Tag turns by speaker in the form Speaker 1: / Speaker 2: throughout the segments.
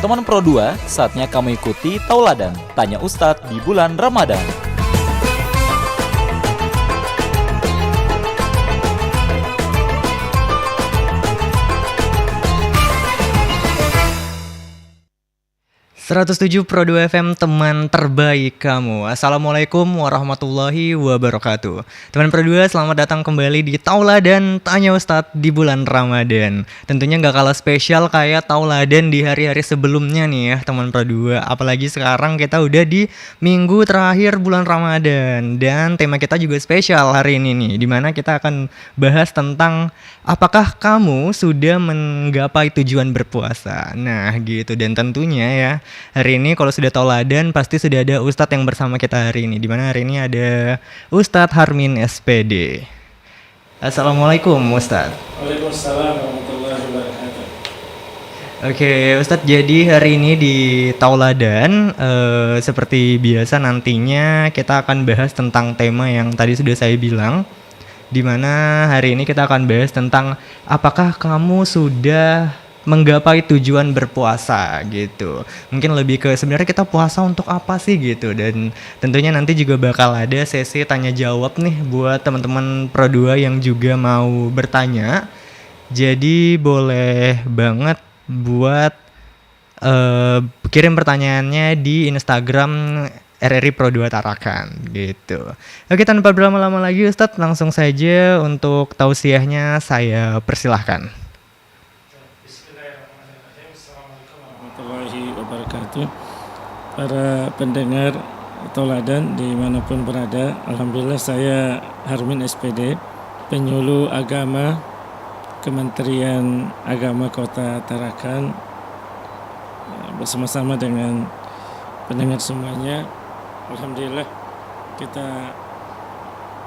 Speaker 1: Teman Pro 2, saatnya kamu ikuti Tauladan, Tanya Ustadz di bulan Ramadan.
Speaker 2: ...107 Pro 2 FM, teman terbaik kamu. Assalamualaikum warahmatullahi wabarakatuh. Teman Pro 2, selamat datang kembali di Tauladan Tanya Ustadz di bulan Ramadan. Tentunya gak kalah spesial kayak Tauladan di hari-hari sebelumnya nih ya teman Pro 2. Apalagi sekarang kita udah di minggu terakhir bulan Ramadan. Dan tema kita juga spesial hari ini nih, dimana kita akan bahas tentang apakah kamu sudah menggapai tujuan berpuasa. Nah gitu, dan tentunya ya hari ini kalau sudah tauladan pasti sudah ada Ustadz yang bersama kita hari ini. Dimana hari ini ada Ustadz Harmin SPD. Assalamualaikum Ustadz.
Speaker 3: Waalaikumsalam warahmatullahi wabarakatuh.
Speaker 2: Oke Ustadz, jadi hari ini di tauladan seperti biasa nantinya kita akan bahas tentang tema yang tadi sudah saya bilang. Dimana hari ini kita akan bahas tentang apakah kamu sudah menggapai tujuan berpuasa gitu. Mungkin lebih ke sebenarnya kita puasa untuk apa sih gitu. Dan tentunya nanti juga bakal ada sesi tanya jawab nih buat teman-teman Pro 2 yang juga mau bertanya. Jadi boleh banget buat kirim pertanyaannya di Instagram RRI Pro 2 Tarakan gitu. Oke, tanpa berlama-lama lagi Ustadz, langsung saja untuk tausiahnya saya persilahkan.
Speaker 3: Wabarakatuh. Para pendengar Tauladan dimanapun berada, alhamdulillah saya Harmin SPD, penyuluh agama Kementerian Agama Kota Tarakan, bersama-sama dengan pendengar semuanya. Alhamdulillah kita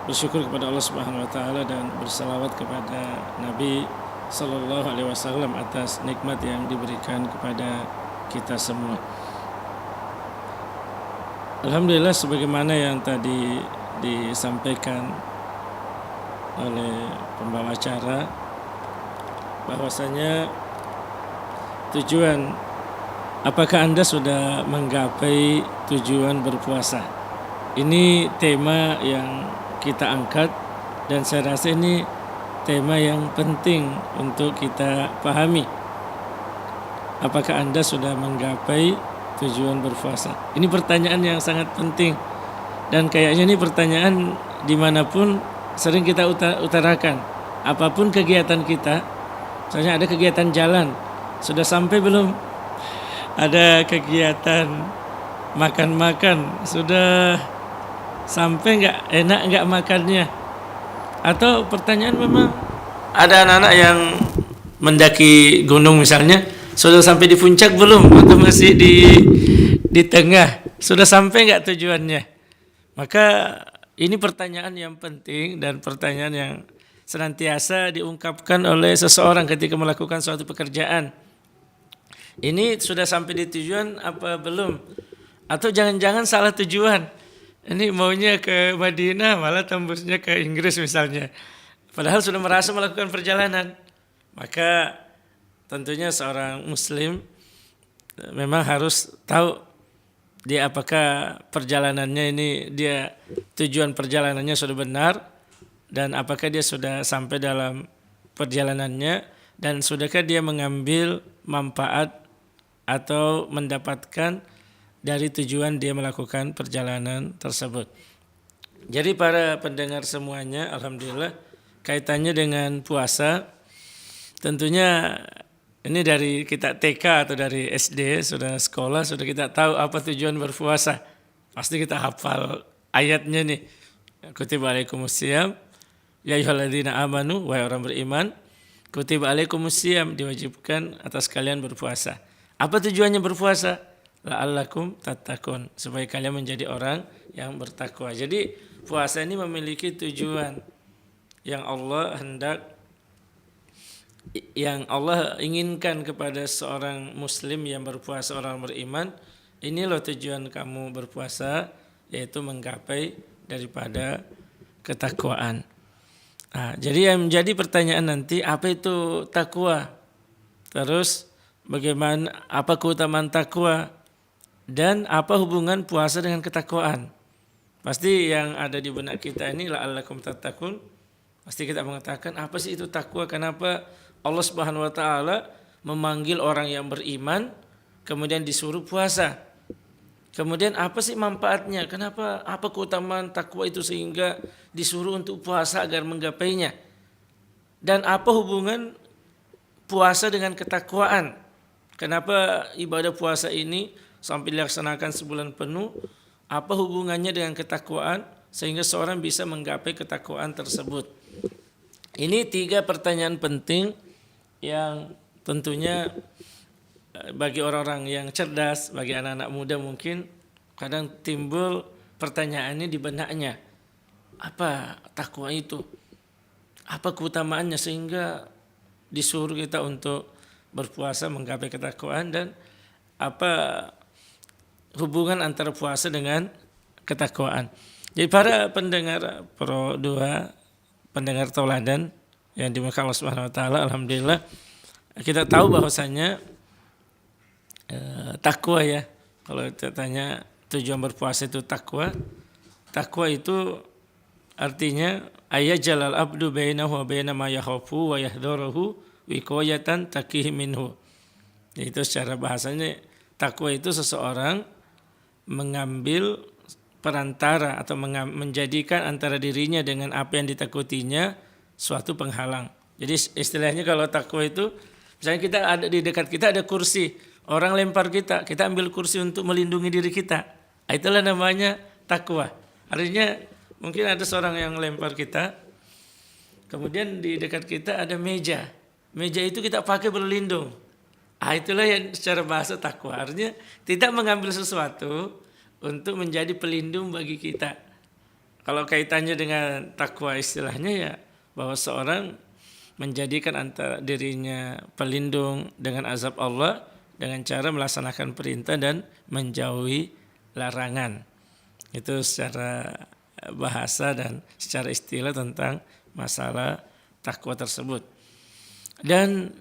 Speaker 3: bersyukur kepada Allah Subhanahu wa taala dan bersalawat kepada Nabi sallallahu alaihi wasallam atas nikmat yang diberikan kepada kita semua. Alhamdulillah, sebagaimana yang tadi disampaikan oleh pembawa acara, bahwasanya tujuan, apakah Anda sudah menggapai tujuan berpuasa? Ini tema yang kita angkat dan saya rasa ini tema yang penting untuk kita pahami. Apakah Anda sudah menggapai tujuan berpuasa? Ini pertanyaan yang sangat penting. Dan kayaknya ini pertanyaan dimanapun sering kita utarakan. Apapun kegiatan kita, misalnya ada kegiatan jalan, sudah sampai belum? Ada kegiatan makan-makan, sudah sampai nggak? Enak nggak makannya? Atau pertanyaan memang ada anak-anak yang mendaki gunung misalnya, sudah sampai di puncak belum? Atau masih di tengah? Sudah sampai nggak tujuannya? Maka ini pertanyaan yang penting dan pertanyaan yang senantiasa diungkapkan oleh seseorang ketika melakukan suatu pekerjaan. Ini sudah sampai di tujuan apa belum? Atau jangan-jangan salah tujuan? Ini maunya ke Madinah malah tembusnya ke Inggris misalnya. Padahal sudah merasa melakukan perjalanan. Maka tentunya seorang muslim memang harus tahu dia apakah perjalanannya ini, dia tujuan perjalanannya sudah benar, dan apakah dia sudah sampai dalam perjalanannya, dan sudahkah dia mengambil manfaat atau mendapatkan dari tujuan dia melakukan perjalanan tersebut. Jadi para pendengar semuanya, alhamdulillah kaitannya dengan puasa, tentunya ini dari kita TK atau dari SD, sudah sekolah, sudah kita tahu apa tujuan berpuasa. Pasti kita hafal ayatnya nih. Kutiba alaikumusiyam, ya ayyuhalladzina amanu, wahai orang beriman, kutiba alaikumusiyam, diwajibkan atas kalian berpuasa. Apa tujuannya berpuasa? La'allakum tattaqun, supaya kalian menjadi orang yang bertakwa. Jadi puasa ini memiliki tujuan yang Allah hendak, yang Allah inginkan kepada seorang muslim yang berpuasa, orang beriman. Ini loh tujuan kamu berpuasa, yaitu menggapai daripada ketakwaan. Nah, jadi yang menjadi pertanyaan nanti, apa itu takwa? Terus bagaimana apa keutamaan takwa dan apa hubungan puasa dengan ketakwaan. Pasti yang ada di benak kita ini la'allakum tattaqun. Pasti kita mengatakan apa sih itu takwa? Kenapa Allah Subhanahu wa taala memanggil orang yang beriman kemudian disuruh puasa? Kemudian apa sih manfaatnya? Kenapa apa keutamaan takwa itu sehingga disuruh untuk puasa agar menggapainya? Dan apa hubungan puasa dengan ketakwaan? Kenapa ibadah puasa ini sampai dilaksanakan sebulan penuh? Apa hubungannya dengan ketakwaan sehingga seorang bisa menggapai ketakwaan tersebut? Ini 3 pertanyaan penting yang tentunya bagi orang-orang yang cerdas, bagi anak-anak muda mungkin kadang timbul pertanyaannya di benaknya. Apa takwa itu? Apa keutamaannya sehingga disuruh kita untuk berpuasa menggapai ketakwaan, dan apa hubungan antara puasa dengan ketakwaan. Jadi para pendengar Pro 2, pendengar tauladan yang dimuliakan Allah Subhanahu wa taala, alhamdulillah kita tahu bahwasanya takwa ya. Kalau kita tanya tujuan berpuasa itu takwa. Takwa itu artinya ayajalal abdu bainahu wa baina ma yakhafu wa yahdharuhu wiqayatan taqihi minhu. Itu secara bahasanya takwa itu seseorang mengambil perantara atau menjadikan antara dirinya dengan apa yang ditakutinya suatu penghalang. Jadi istilahnya kalau takwa itu, misalnya kita ada di dekat kita ada kursi, orang lempar kita ambil kursi untuk melindungi diri kita. Itulah namanya takwa. Artinya mungkin ada seorang yang lempar kita, kemudian di dekat kita ada meja. Meja itu kita pakai berlindung. Itulah yang secara bahasa takwa. Artinya tidak mengambil sesuatu untuk menjadi pelindung bagi kita. Kalau kaitannya dengan takwa istilahnya ya bahwa seorang menjadikan antara dirinya pelindung dengan azab Allah dengan cara melaksanakan perintah dan menjauhi larangan. Itu secara bahasa dan secara istilah tentang masalah takwa tersebut. Dan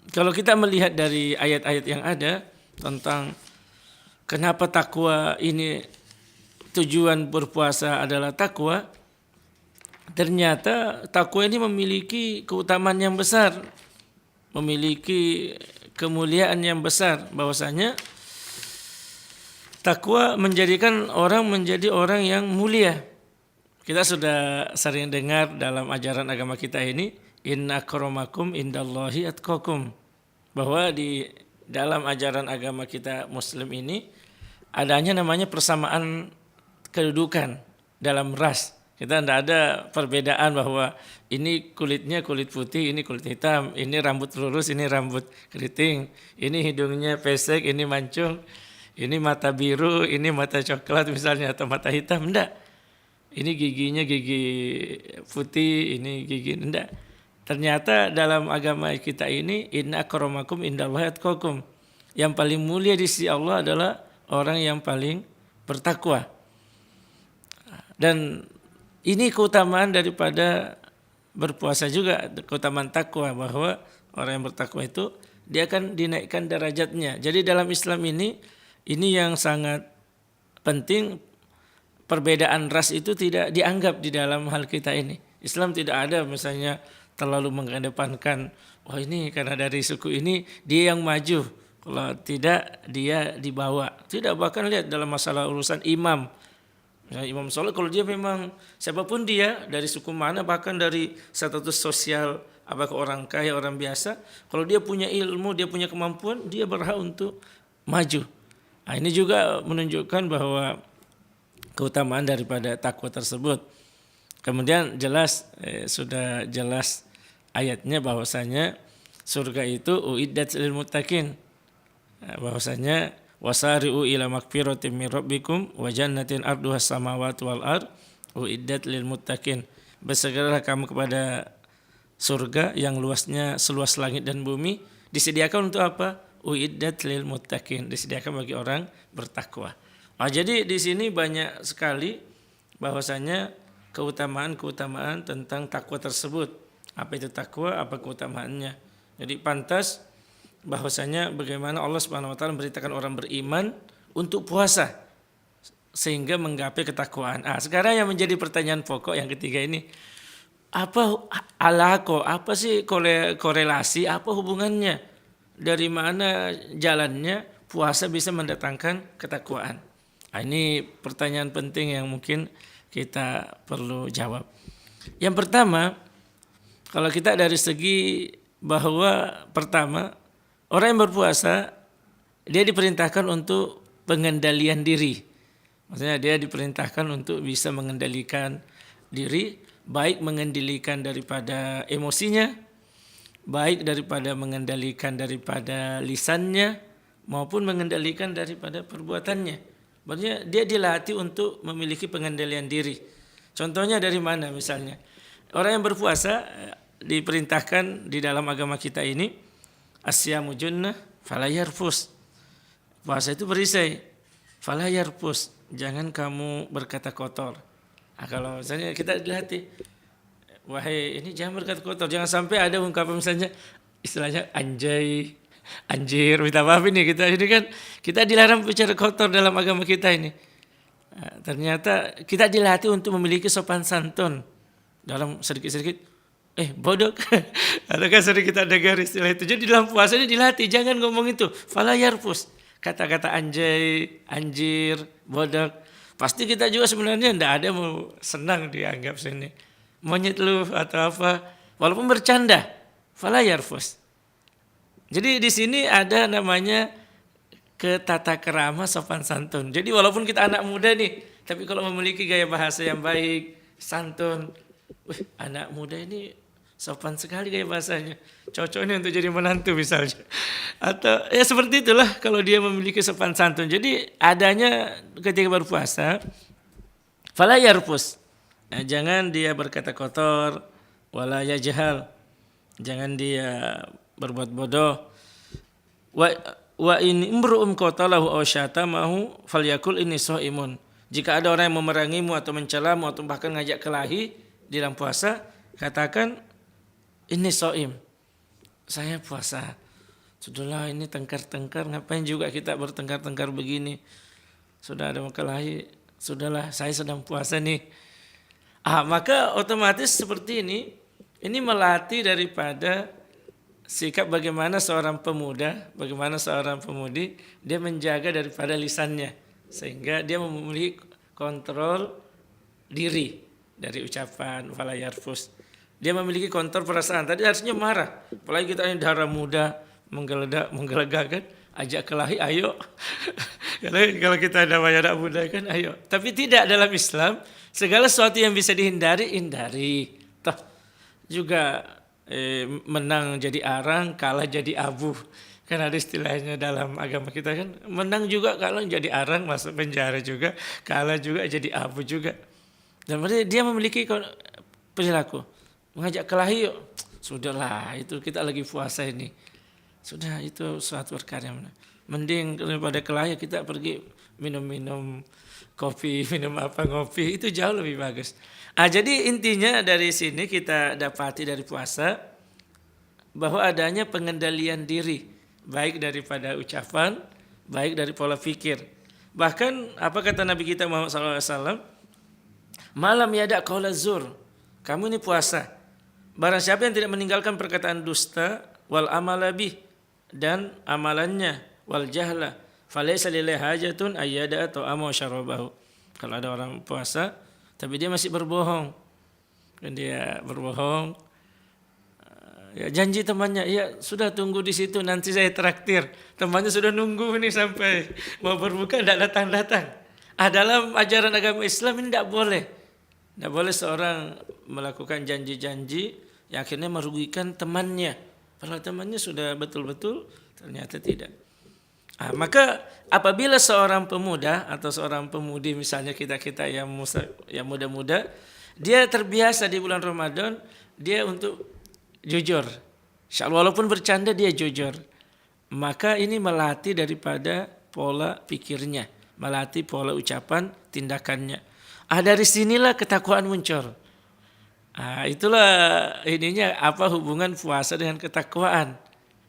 Speaker 3: kalau kita melihat dari ayat-ayat yang ada tentang kenapa takwa ini, tujuan berpuasa adalah takwa, ternyata takwa ini memiliki keutamaan yang besar, memiliki kemuliaan yang besar, bahwasanya takwa menjadikan orang menjadi orang yang mulia. Kita sudah sering dengar dalam ajaran agama kita ini, inna akramakum indallahi atqakum, bahwa di dalam ajaran agama kita Muslim ini adanya namanya persamaan kedudukan dalam ras. Kita tidak ada perbedaan bahwa ini kulitnya kulit putih, ini kulit hitam, ini rambut lurus, ini rambut keriting, ini hidungnya pesek, ini mancung, ini mata biru, ini mata coklat misalnya, atau mata hitam. Tidak. Ini giginya gigi putih, ini gigi, tidak. Ternyata dalam agama kita ini, inna akramakum indallahi atqakum. Yang paling mulia di sisi Allah adalah orang yang paling bertakwa. Dan ini keutamaan daripada berpuasa juga, keutamaan takwa, bahwa orang yang bertakwa itu dia akan dinaikkan derajatnya. Jadi dalam Islam ini yang sangat penting, perbedaan ras itu tidak dianggap di dalam hal kita ini. Islam tidak ada misalnya terlalu mengedepankan, wah ini karena dari suku ini dia yang maju, kalau tidak dia dibawa. Tidak, bahkan lihat dalam masalah urusan imam. Nah, imam sholat kalau dia memang siapapun dia, dari suku mana, bahkan dari status sosial, apakah orang kaya, orang biasa, kalau dia punya ilmu, dia punya kemampuan, dia berhak untuk maju. Nah, ini juga menunjukkan bahwa keutamaan daripada takwa tersebut. Kemudian jelas sudah jelas ayatnya bahwasanya surga itu uiddat lil muttaqin. Bahwasanya wasari'u ila magfiratin min rabbikum wa jannatin arduha samawati wal ard uiddat lil muttaqin. Bersegeralah kamu kepada surga yang luasnya seluas langit dan bumi, disediakan untuk apa? Uiddat lil muttaqin, disediakan bagi orang bertakwa. Jadi di sini banyak sekali bahwasanya keutamaan-keutamaan tentang takwa tersebut. Apa itu takwa, apa keutamaannya. Jadi pantas bahwasanya bagaimana Allah Subhanahu wa taala memberitakan orang beriman untuk puasa sehingga menggapai ketakwaan. Sekarang yang menjadi pertanyaan pokok yang ketiga ini, apa apa sih korelasi, apa hubungannya, dari mana jalannya puasa bisa mendatangkan ketakwaan? Ini pertanyaan penting yang mungkin kita perlu jawab. Yang pertama, kalau kita dari segi bahwa pertama, orang yang berpuasa dia diperintahkan untuk pengendalian diri. Maksudnya dia diperintahkan untuk bisa mengendalikan diri, baik mengendalikan daripada emosinya, baik daripada mengendalikan daripada lisannya, maupun mengendalikan daripada perbuatannya. Maksudnya dia dilatih untuk memiliki pengendalian diri. Contohnya dari mana misalnya? Orang yang berpuasa diperintahkan di dalam agama kita ini, asyamu junnah fala yarfus. Puasa itu berisai, fala yarfus. Jangan kamu berkata kotor. Kalau misalnya kita dilatih, wahai ini jangan berkata kotor, jangan sampai ada ungkapan misalnya istilahnya anjay, anjir, minta maaf ini kan kita dilarang bicara kotor dalam agama kita ini. Ternyata kita dilatih untuk memiliki sopan santun dalam sedikit-sedikit. Bodoh, adakah sering kita dengar istilah itu? Jadi dalam puasa ini dilatih jangan ngomong itu, fala yarfus. Kata-kata anjay, anjir, bodoh. Pasti kita juga sebenarnya tidak ada mau senang dianggap sini. Monyet lu atau apa. Walaupun bercanda. Fala yarfus. Jadi di sini ada namanya ketata kerama sopan santun. Jadi walaupun kita anak muda nih. Tapi kalau memiliki gaya bahasa yang baik, santun. Anak muda ini sopan sekali gaya bahasanya. Cocoknya untuk jadi menantu misalnya. Atau ya seperti itulah kalau dia memiliki sopan santun. Jadi adanya ketika berpuasa, fala yarfus. Jangan dia berkata kotor, wala yajhal. Jangan dia berbuat bodoh. Wa in imru'um qatalahu aw syatamahu falyakul inni shaimun. Jika ada orang yang memerangimu atau mencelamu atau bahkan ngajak kelahi di dalam puasa, katakan ini shaim. Saya puasa. Sudahlah ini tengkar-tengkar, ngapain juga kita bertengkar-tengkar begini. Sudah ada kelahi, sudahlah saya sedang puasa nih. Maka otomatis seperti ini melatih daripada sikap bagaimana seorang pemuda, bagaimana seorang pemudi, dia menjaga daripada lisannya. Sehingga dia memiliki kontrol diri dari ucapan fala yarfus. Dia memiliki kontrol perasaan. Tadi harusnya marah. Apalagi kita ini darah muda, menggelegar kan, ajak kelahi, ayo. Kalau kita ada anak muda kan, ayo. Tapi tidak, dalam Islam, segala sesuatu yang bisa dihindari, hindari. Toh juga menang jadi arang, kalah jadi abu. Kan ada istilahnya dalam agama kita kan, menang juga kalau jadi arang masuk penjara juga, kalah juga jadi abu juga. Dan dia memiliki perilaku mengajak kelahi, yuk. Sudahlah, itu kita lagi puasa ini. Sudah, itu suatu perkara yang mending daripada kelahi kita pergi minum-minum kopi, minum apa, ngopi, itu jauh lebih bagus. Jadi intinya dari sini kita dapati dari puasa bahwa adanya pengendalian diri, baik daripada ucapan, baik dari pola pikir. Bahkan apa kata Nabi kita Muhammad SAW? Malam yada qaula zur. Kamu ini puasa. Barang siapa yang tidak meninggalkan perkataan dusta wal amala bih, dan amalannya, wal jahla, falaysa lillahi hajatun ayyada ta'ama wa syarabahu. Kalau ada orang puasa tapi dia masih berbohong, dan dia berbohong, ya janji temannya, ya sudah tunggu di situ nanti saya traktir. Temannya sudah nunggu ini sampai mau berbuka tidak datang-datang. Dalam ajaran agama Islam ini tidak boleh. Tidak boleh seorang melakukan janji-janji yang akhirnya merugikan temannya. Padahal temannya sudah betul-betul, ternyata tidak. Maka apabila seorang pemuda atau seorang pemudi, misalnya kita yang muda-muda, dia terbiasa di bulan Ramadan, dia untuk jujur. Walaupun bercanda dia jujur. Maka ini melatih daripada pola pikirnya, melatih pola ucapan, tindakannya. Dari sinilah ketakwaan muncul. Itulah ininya apa hubungan puasa dengan ketakwaan.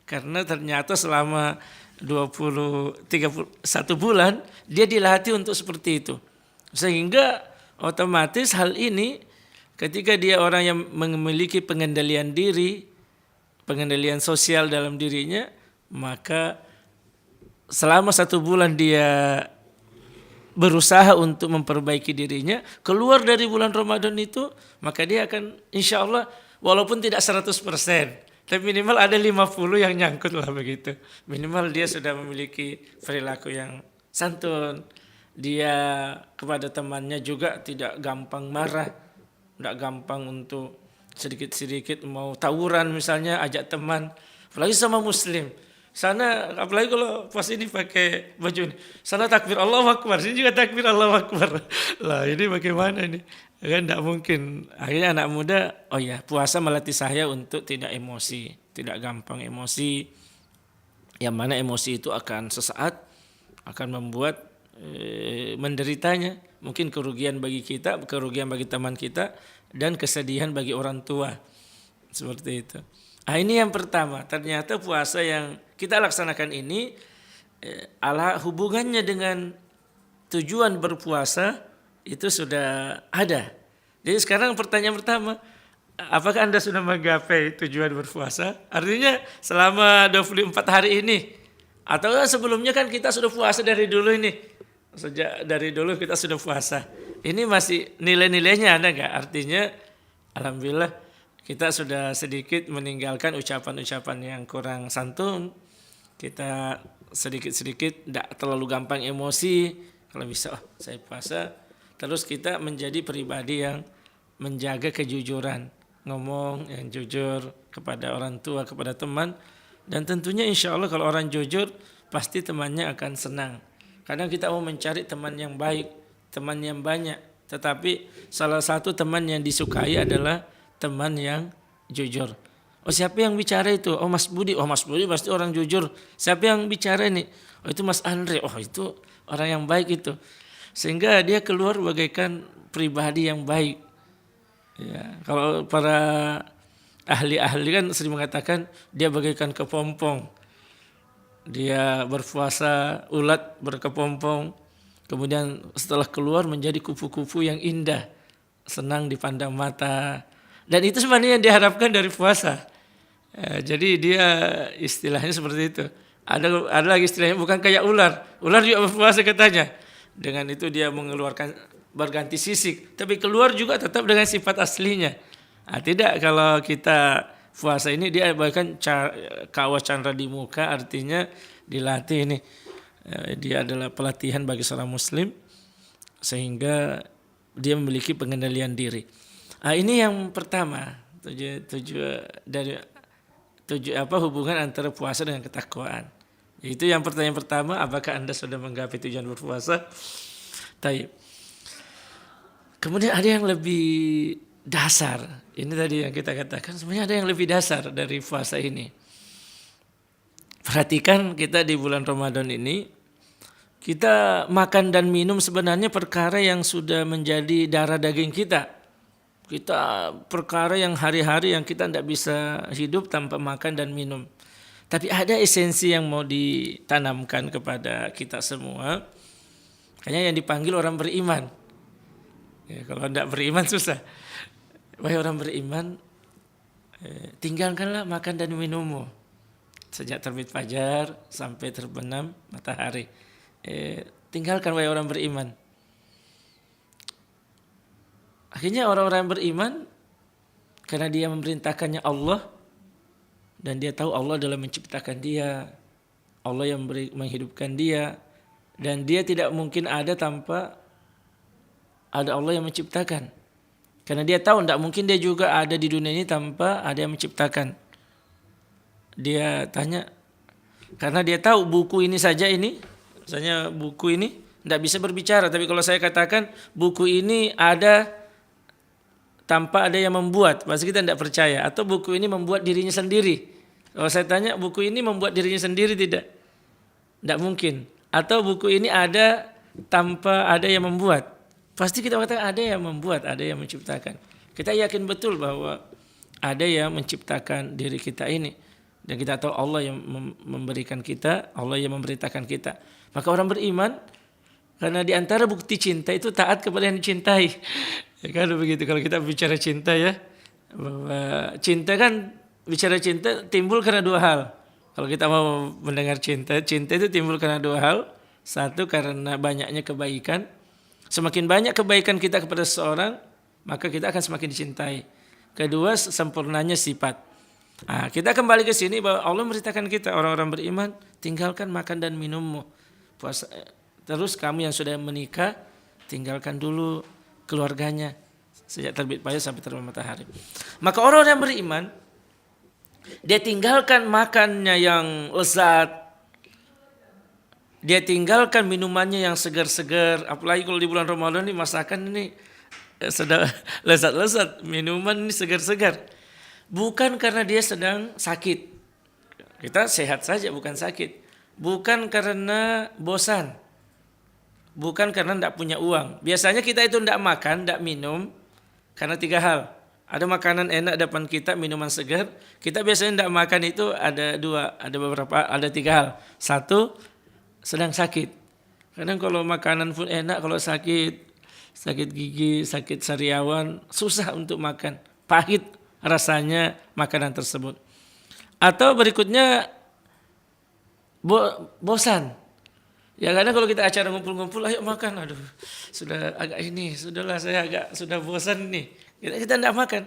Speaker 3: Karena ternyata selama 31 bulan dia dilatih untuk seperti itu. Sehingga otomatis hal ini ketika dia orang yang memiliki pengendalian diri, pengendalian sosial dalam dirinya, maka selama 1 bulan dia berusaha untuk memperbaiki dirinya, keluar dari bulan Ramadan itu, maka dia akan insya Allah walaupun tidak 100%, tapi minimal ada 50 yang nyangkut lah begitu. Minimal dia sudah memiliki perilaku yang santun, dia kepada temannya juga tidak gampang marah, tidak gampang untuk sedikit-sedikit mau tawuran misalnya, ajak teman, apalagi sama muslim. Sana apalagi kalau pas ini pakai baju ini, sana takbir Allahu Akbar, sini juga takbir Allahu Akbar. Lah ini bagaimana ini? Kan tidak mungkin. Akhirnya anak muda, oh ya puasa melatih saya untuk tidak emosi, tidak gampang emosi. Yang mana emosi itu akan sesaat akan membuat menderitanya, mungkin kerugian bagi kita, kerugian bagi teman kita, dan kesedihan bagi orang tua. Seperti itu. Nah, ini yang pertama, ternyata puasa yang kita laksanakan ini ala hubungannya dengan tujuan berpuasa itu sudah ada. Jadi sekarang pertanyaan pertama, apakah Anda sudah menggapai tujuan berpuasa? Artinya selama 24 hari ini, atau sebelumnya kan kita sudah puasa dari dulu ini. Sejak dari dulu kita sudah puasa. Ini masih nilai-nilainya ada nggak? Artinya alhamdulillah kita sudah sedikit meninggalkan ucapan-ucapan yang kurang santun. Kita sedikit-sedikit tidak terlalu gampang emosi. Kalau bisa, saya puasa. Terus kita menjadi pribadi yang menjaga kejujuran. Ngomong yang jujur kepada orang tua, kepada teman. Dan tentunya insya Allah kalau orang jujur, pasti temannya akan senang. Kadang kita mau mencari teman yang baik, teman yang banyak. Tetapi salah satu teman yang disukai adalah teman yang jujur. Oh siapa yang bicara itu? Oh Mas Budi. Oh Mas Budi pasti orang jujur. Siapa yang bicara ini? Oh itu Mas Andre. Oh itu orang yang baik itu. Sehingga dia keluar bagaikan pribadi yang baik. Ya, kalau para ahli-ahli kan sering mengatakan dia bagaikan kepompong. Dia berpuasa ulat berkepompong. Kemudian setelah keluar menjadi kupu-kupu yang indah. Senang dipandang mata. Dan itu sebenarnya yang diharapkan dari puasa. Jadi dia istilahnya seperti itu. Ada lagi istilahnya bukan kayak ular. Ular juga berpuasa katanya. Dengan itu dia mengeluarkan berganti sisik. Tapi keluar juga tetap dengan sifat aslinya. Nah, tidak kalau kita puasa ini dia bahkan kawas candra di muka, artinya dilatih ini. Dia adalah pelatihan bagi seorang muslim. Sehingga dia memiliki pengendalian diri. Nah, ini yang pertama, hubungan antara puasa dengan ketakwaan. Itu yang pertanyaan pertama, apakah Anda sudah menggapai tujuan berpuasa? Taib. Kemudian ada yang lebih dasar. Ini tadi yang kita katakan, sebenarnya ada yang lebih dasar dari puasa ini. Perhatikan kita di bulan Ramadan ini, kita makan dan minum sebenarnya perkara yang sudah menjadi darah daging kita. Kita perkara yang hari-hari yang kita tidak bisa hidup tanpa makan dan minum. Tapi ada esensi yang mau ditanamkan kepada kita semua. Kayaknya yang dipanggil orang beriman. Ya, kalau tidak beriman susah. Wahai orang beriman, tinggalkanlah makan dan minummu. Sejak terbit fajar sampai terbenam matahari. Tinggalkan wahai orang beriman. Akhirnya orang-orang beriman karena dia memerintahkannya Allah dan dia tahu Allah adalah menciptakan dia, Allah yang menghidupkan dia, dan dia tidak mungkin ada tanpa ada Allah yang menciptakan. Karena dia tahu tidak mungkin dia juga ada di dunia ini tanpa ada yang menciptakan. Dia tanya, karena dia tahu buku ini saja ini, misalnya buku ini tidak bisa berbicara, tapi kalau saya katakan buku ini ada tanpa ada yang membuat, pasti kita tidak percaya. Atau buku ini membuat dirinya sendiri. Kalau saya tanya, buku ini membuat dirinya sendiri tidak? Tidak mungkin. Atau buku ini ada tanpa ada yang membuat. Pasti kita katakan ada yang membuat, ada yang menciptakan. Kita yakin betul bahwa ada yang menciptakan diri kita ini. Dan kita tahu Allah yang memberikan kita, Allah yang memberitakan kita. Maka orang beriman, karena di antara bukti cinta itu taat kepada yang dicintai. Ya kan begitu kalau kita bicara cinta ya. Bahwa cinta kan, bicara cinta timbul karena dua hal. Kalau kita mau mendengar cinta, cinta itu timbul karena dua hal. Satu, karena banyaknya kebaikan. Semakin banyak kebaikan kita kepada seseorang, maka kita akan semakin dicintai. Kedua, sempurnanya sifat. Nah, kita kembali ke sini bahwa Allah memberitakan kita, orang-orang beriman, tinggalkan makan dan minummu. Puasa, terus kamu yang sudah menikah, tinggalkan dulu keluarganya sejak terbit pagi sampai terbit matahari. Maka orang yang beriman, dia tinggalkan makannya yang lezat, dia tinggalkan minumannya yang segar-segar. Apalagi kalau di bulan Ramadan ini masakan ini sudah lezat-lezat, minuman ini segar-segar. Bukan karena dia sedang sakit. Kita sehat saja, bukan sakit. Bukan karena bosan. Bukan karena tidak punya uang. Biasanya kita itu tidak makan, tidak minum karena tiga hal. Ada makanan enak depan kita, minuman segar. Kita biasanya tidak makan itu ada dua, ada tiga hal. Satu, sedang sakit. Kadang kalau makanan pun enak, kalau sakit gigi, sakit sariawan, susah untuk makan. Pahit rasanya makanan tersebut. Atau berikutnya bosan. Ya kadang kalau kita acara ngumpul-ngumpul, ayo makan, aduh sudah agak ini, sudahlah saya sudah bosan nih. Kita tidak makan.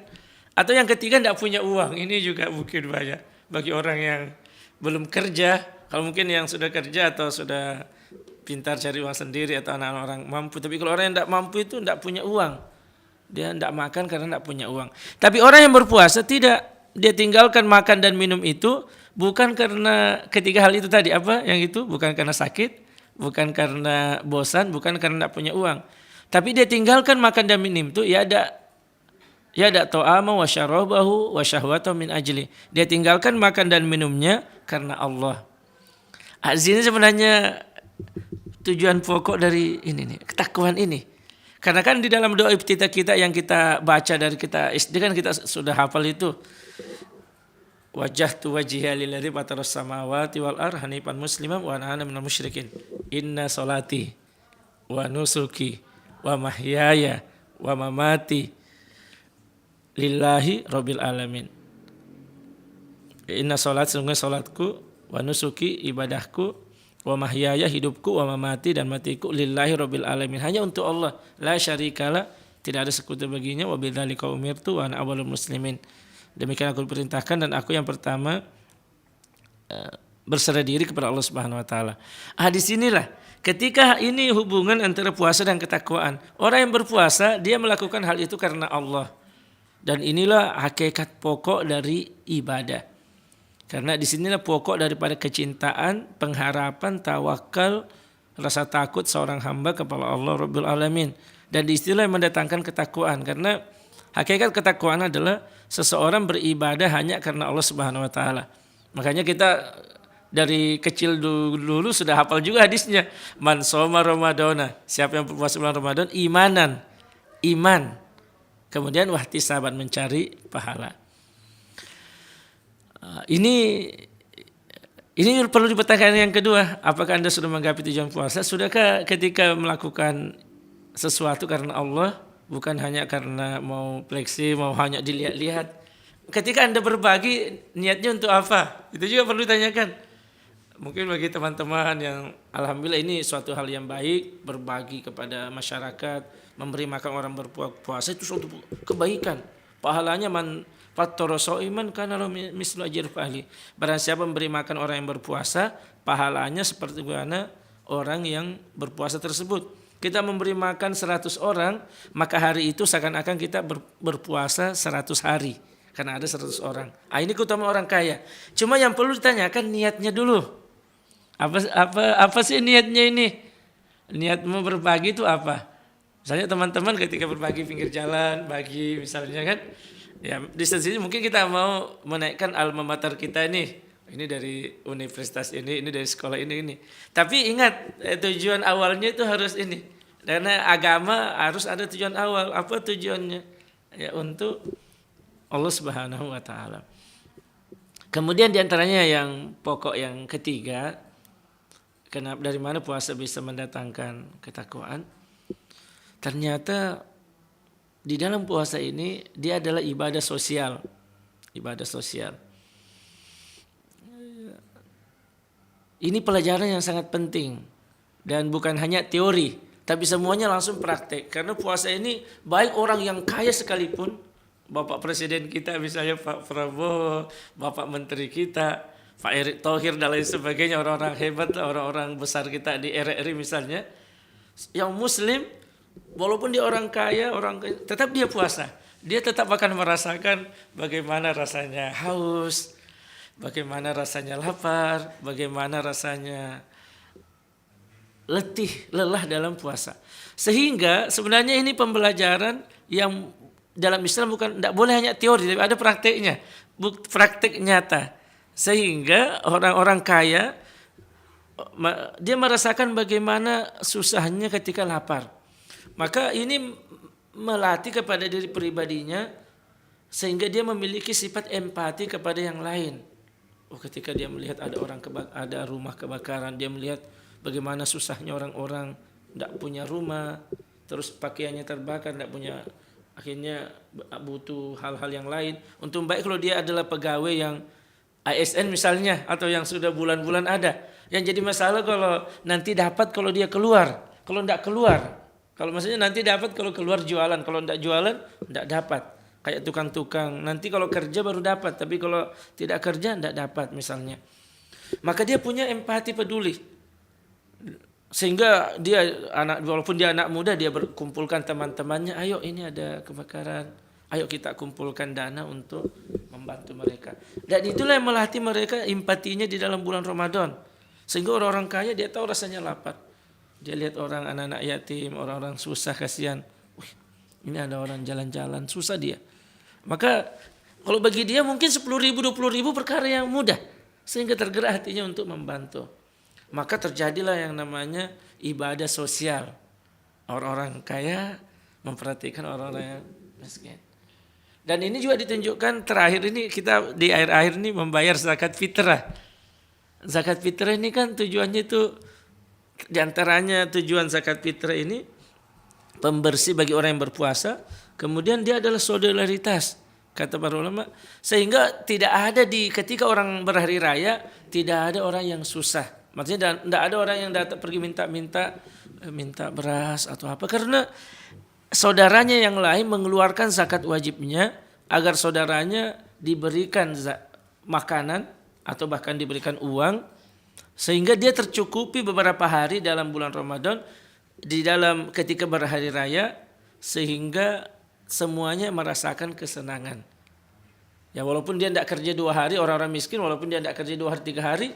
Speaker 3: Atau yang ketiga tidak punya uang. Ini juga mungkin banyak bagi orang yang belum kerja. Kalau mungkin yang sudah kerja atau sudah pintar cari uang sendiri atau anak-anak orang mampu. Tapi kalau orang yang tidak mampu itu tidak punya uang. Dia tidak makan karena tidak punya uang. Tapi orang yang berpuasa tidak. Dia tinggalkan makan dan minum itu bukan karena ketiga hal itu tadi. Apa yang itu? Bukan karena sakit, bukan karena bosan, bukan karena tidak punya uang. Tapi dia tinggalkan makan dan minum itu ya ada ta'ama wa syarabahu wa syahwatahu min ajli. Dia tinggalkan makan dan minumnya karena Allah. Ini sebenarnya tujuan pokok dari ini nih, ketakwaan ini. Karena kan di dalam doa iftitah kita yang kita baca dari kita SD kan kita sudah hafal itu. Wajjahtu wajhiya lilladzi fataras samawati wal ardh hanifan musliman wa ana minal musyrikin. Inna salati wa nusuki wa mahyaya wa mamati lillahi rabbil alamin. Inna salatku wa nusuki ibadahku wa mahyaya hidupku wa mamati dan matiku lillahi rabbil alamin, hanya untuk Allah, la syarikalah, tidak ada sekutu baginya, wa bidzalika umirtu wa ana awwalul muslimin. Demikian aku diperintahkan dan aku yang pertama berserah diri kepada Allah Subhanahu wa taala. Di sinilah ketika ini hubungan antara puasa dan ketakwaan. Orang yang berpuasa dia melakukan hal itu karena Allah. Dan inilah hakikat pokok dari ibadah. Karena disinilah pokok daripada kecintaan, pengharapan, tawakal, rasa takut seorang hamba kepada Allah Rabbul Alamin. Dan disinilah yang mendatangkan ketakwaan. Karena hakikat ketakwaan adalah seseorang beribadah hanya karena Allah Subhanahu Wa Taala. Makanya kita dari kecil dulu sudah hafal juga hadisnya. Man shoma Ramadana, siapa yang berpuasa bulan Ramadan, iman. Kemudian wahtisaban, mencari pahala. Ini perlu dipertanyakan yang kedua, apakah Anda sudah menggapai tujuan puasa? Sudahkah ketika melakukan sesuatu karena Allah, bukan hanya karena mau fleksi, mau hanya dilihat-lihat? Ketika Anda berbagi, niatnya untuk apa? Itu juga perlu ditanyakan. Mungkin bagi teman-teman yang alhamdulillah ini suatu hal yang baik, berbagi kepada masyarakat, memberi makan orang berpuasa itu suatu kebaikan. Pahalanya fattara shaiman kana lahu mislu ajri fa'ili. Barang siapa memberi makan orang yang berpuasa, pahalanya seperti mana orang yang berpuasa tersebut. Kita memberi makan 100 orang, maka hari itu seakan-akan kita berpuasa 100 hari. Karena ada 100 orang. Ini keutamaan orang kaya. Cuma yang perlu ditanyakan niatnya dulu. Apa sih niatnya ini? Niatmu berbagi itu apa? Misalnya teman-teman ketika berbagi pinggir jalan, bagi misalnya kan, ya di sini mungkin kita mau menaikkan alma mater kita ini dari universitas ini dari sekolah ini. Tapi ingat tujuan awalnya itu harus ini. Karena agama harus ada tujuan awal. Apa tujuannya? Ya untuk Allah Subhanahu wa taala. Kemudian diantaranya yang pokok yang ketiga, kenapa dari mana puasa bisa mendatangkan ketakwaan? Ternyata di dalam puasa ini dia adalah ibadah sosial. Ibadah sosial. Ini pelajaran yang sangat penting dan bukan hanya teori, tapi semuanya langsung praktek. Karena puasa ini baik orang yang kaya sekalipun, Bapak Presiden kita misalnya Pak Prabowo, Bapak Menteri kita, Pak Erick Thohir dan lain sebagainya, orang-orang hebat, orang-orang besar kita di RRI misalnya, yang Muslim, walaupun dia orang kaya, tetap dia puasa. Dia tetap akan merasakan bagaimana rasanya haus, bagaimana rasanya lapar, bagaimana rasanya letih, lelah dalam puasa. Sehingga sebenarnya ini pembelajaran yang dalam Islam bukan, tidak boleh hanya teori, tapi ada prakteknya, praktek nyata. Sehingga orang-orang kaya dia merasakan bagaimana susahnya ketika lapar. Maka ini melatih kepada diri pribadinya sehingga dia memiliki sifat empati kepada yang lain. Oh, ketika dia melihat ada rumah kebakaran, dia melihat bagaimana susahnya orang-orang tidak punya rumah, terus pakaiannya terbakar, tidak punya, akhirnya butuh hal-hal yang lain. Untung baik kalau dia adalah pegawai yang ASN misalnya, atau yang sudah bulan-bulan ada. Yang jadi masalah kalau nanti dapat kalau dia keluar, kalau tidak keluar. Kalau maksudnya nanti dapat kalau keluar jualan, kalau tidak jualan tidak dapat. Kayak tukang-tukang, nanti kalau kerja baru dapat, tapi kalau tidak kerja tidak dapat misalnya. Maka dia punya empati peduli. Sehingga dia walaupun dia anak muda, dia berkumpulkan teman-temannya, ayo ini ada kebakaran, ayo kita kumpulkan dana untuk membantu mereka. Dan itulah yang melatih mereka empatinya di dalam bulan Ramadan. Sehingga orang-orang kaya dia tahu rasanya lapar. Dia lihat orang anak-anak yatim, orang-orang susah, kasihan. Wih, ini ada orang jalan-jalan, susah dia. Maka kalau bagi dia mungkin 10.000, 20.000 perkara yang mudah. Sehingga tergerak hatinya untuk membantu. Maka terjadilah yang namanya ibadah sosial. Orang-orang kaya memperhatikan orang-orang yang miskin. Dan ini juga ditunjukkan terakhir ini, kita di akhir-akhir ini membayar zakat fitrah. Zakat fitrah ini kan tujuannya itu, diantaranya tujuan zakat fitrah ini pembersih bagi orang yang berpuasa. Kemudian dia adalah solidaritas, kata para ulama. Sehingga tidak ada ketika orang berhari raya, tidak ada orang yang susah. Maksudnya tidak ada orang yang datang pergi minta beras atau apa. Karena saudaranya yang lain mengeluarkan zakat wajibnya agar saudaranya diberikan makanan atau bahkan diberikan uang. Sehingga dia tercukupi beberapa hari dalam bulan Ramadan, di dalam ketika berhari raya, sehingga semuanya merasakan kesenangan. Ya walaupun dia tidak kerja 2 hari, orang-orang miskin walaupun dia tidak kerja 2 hari 3 hari,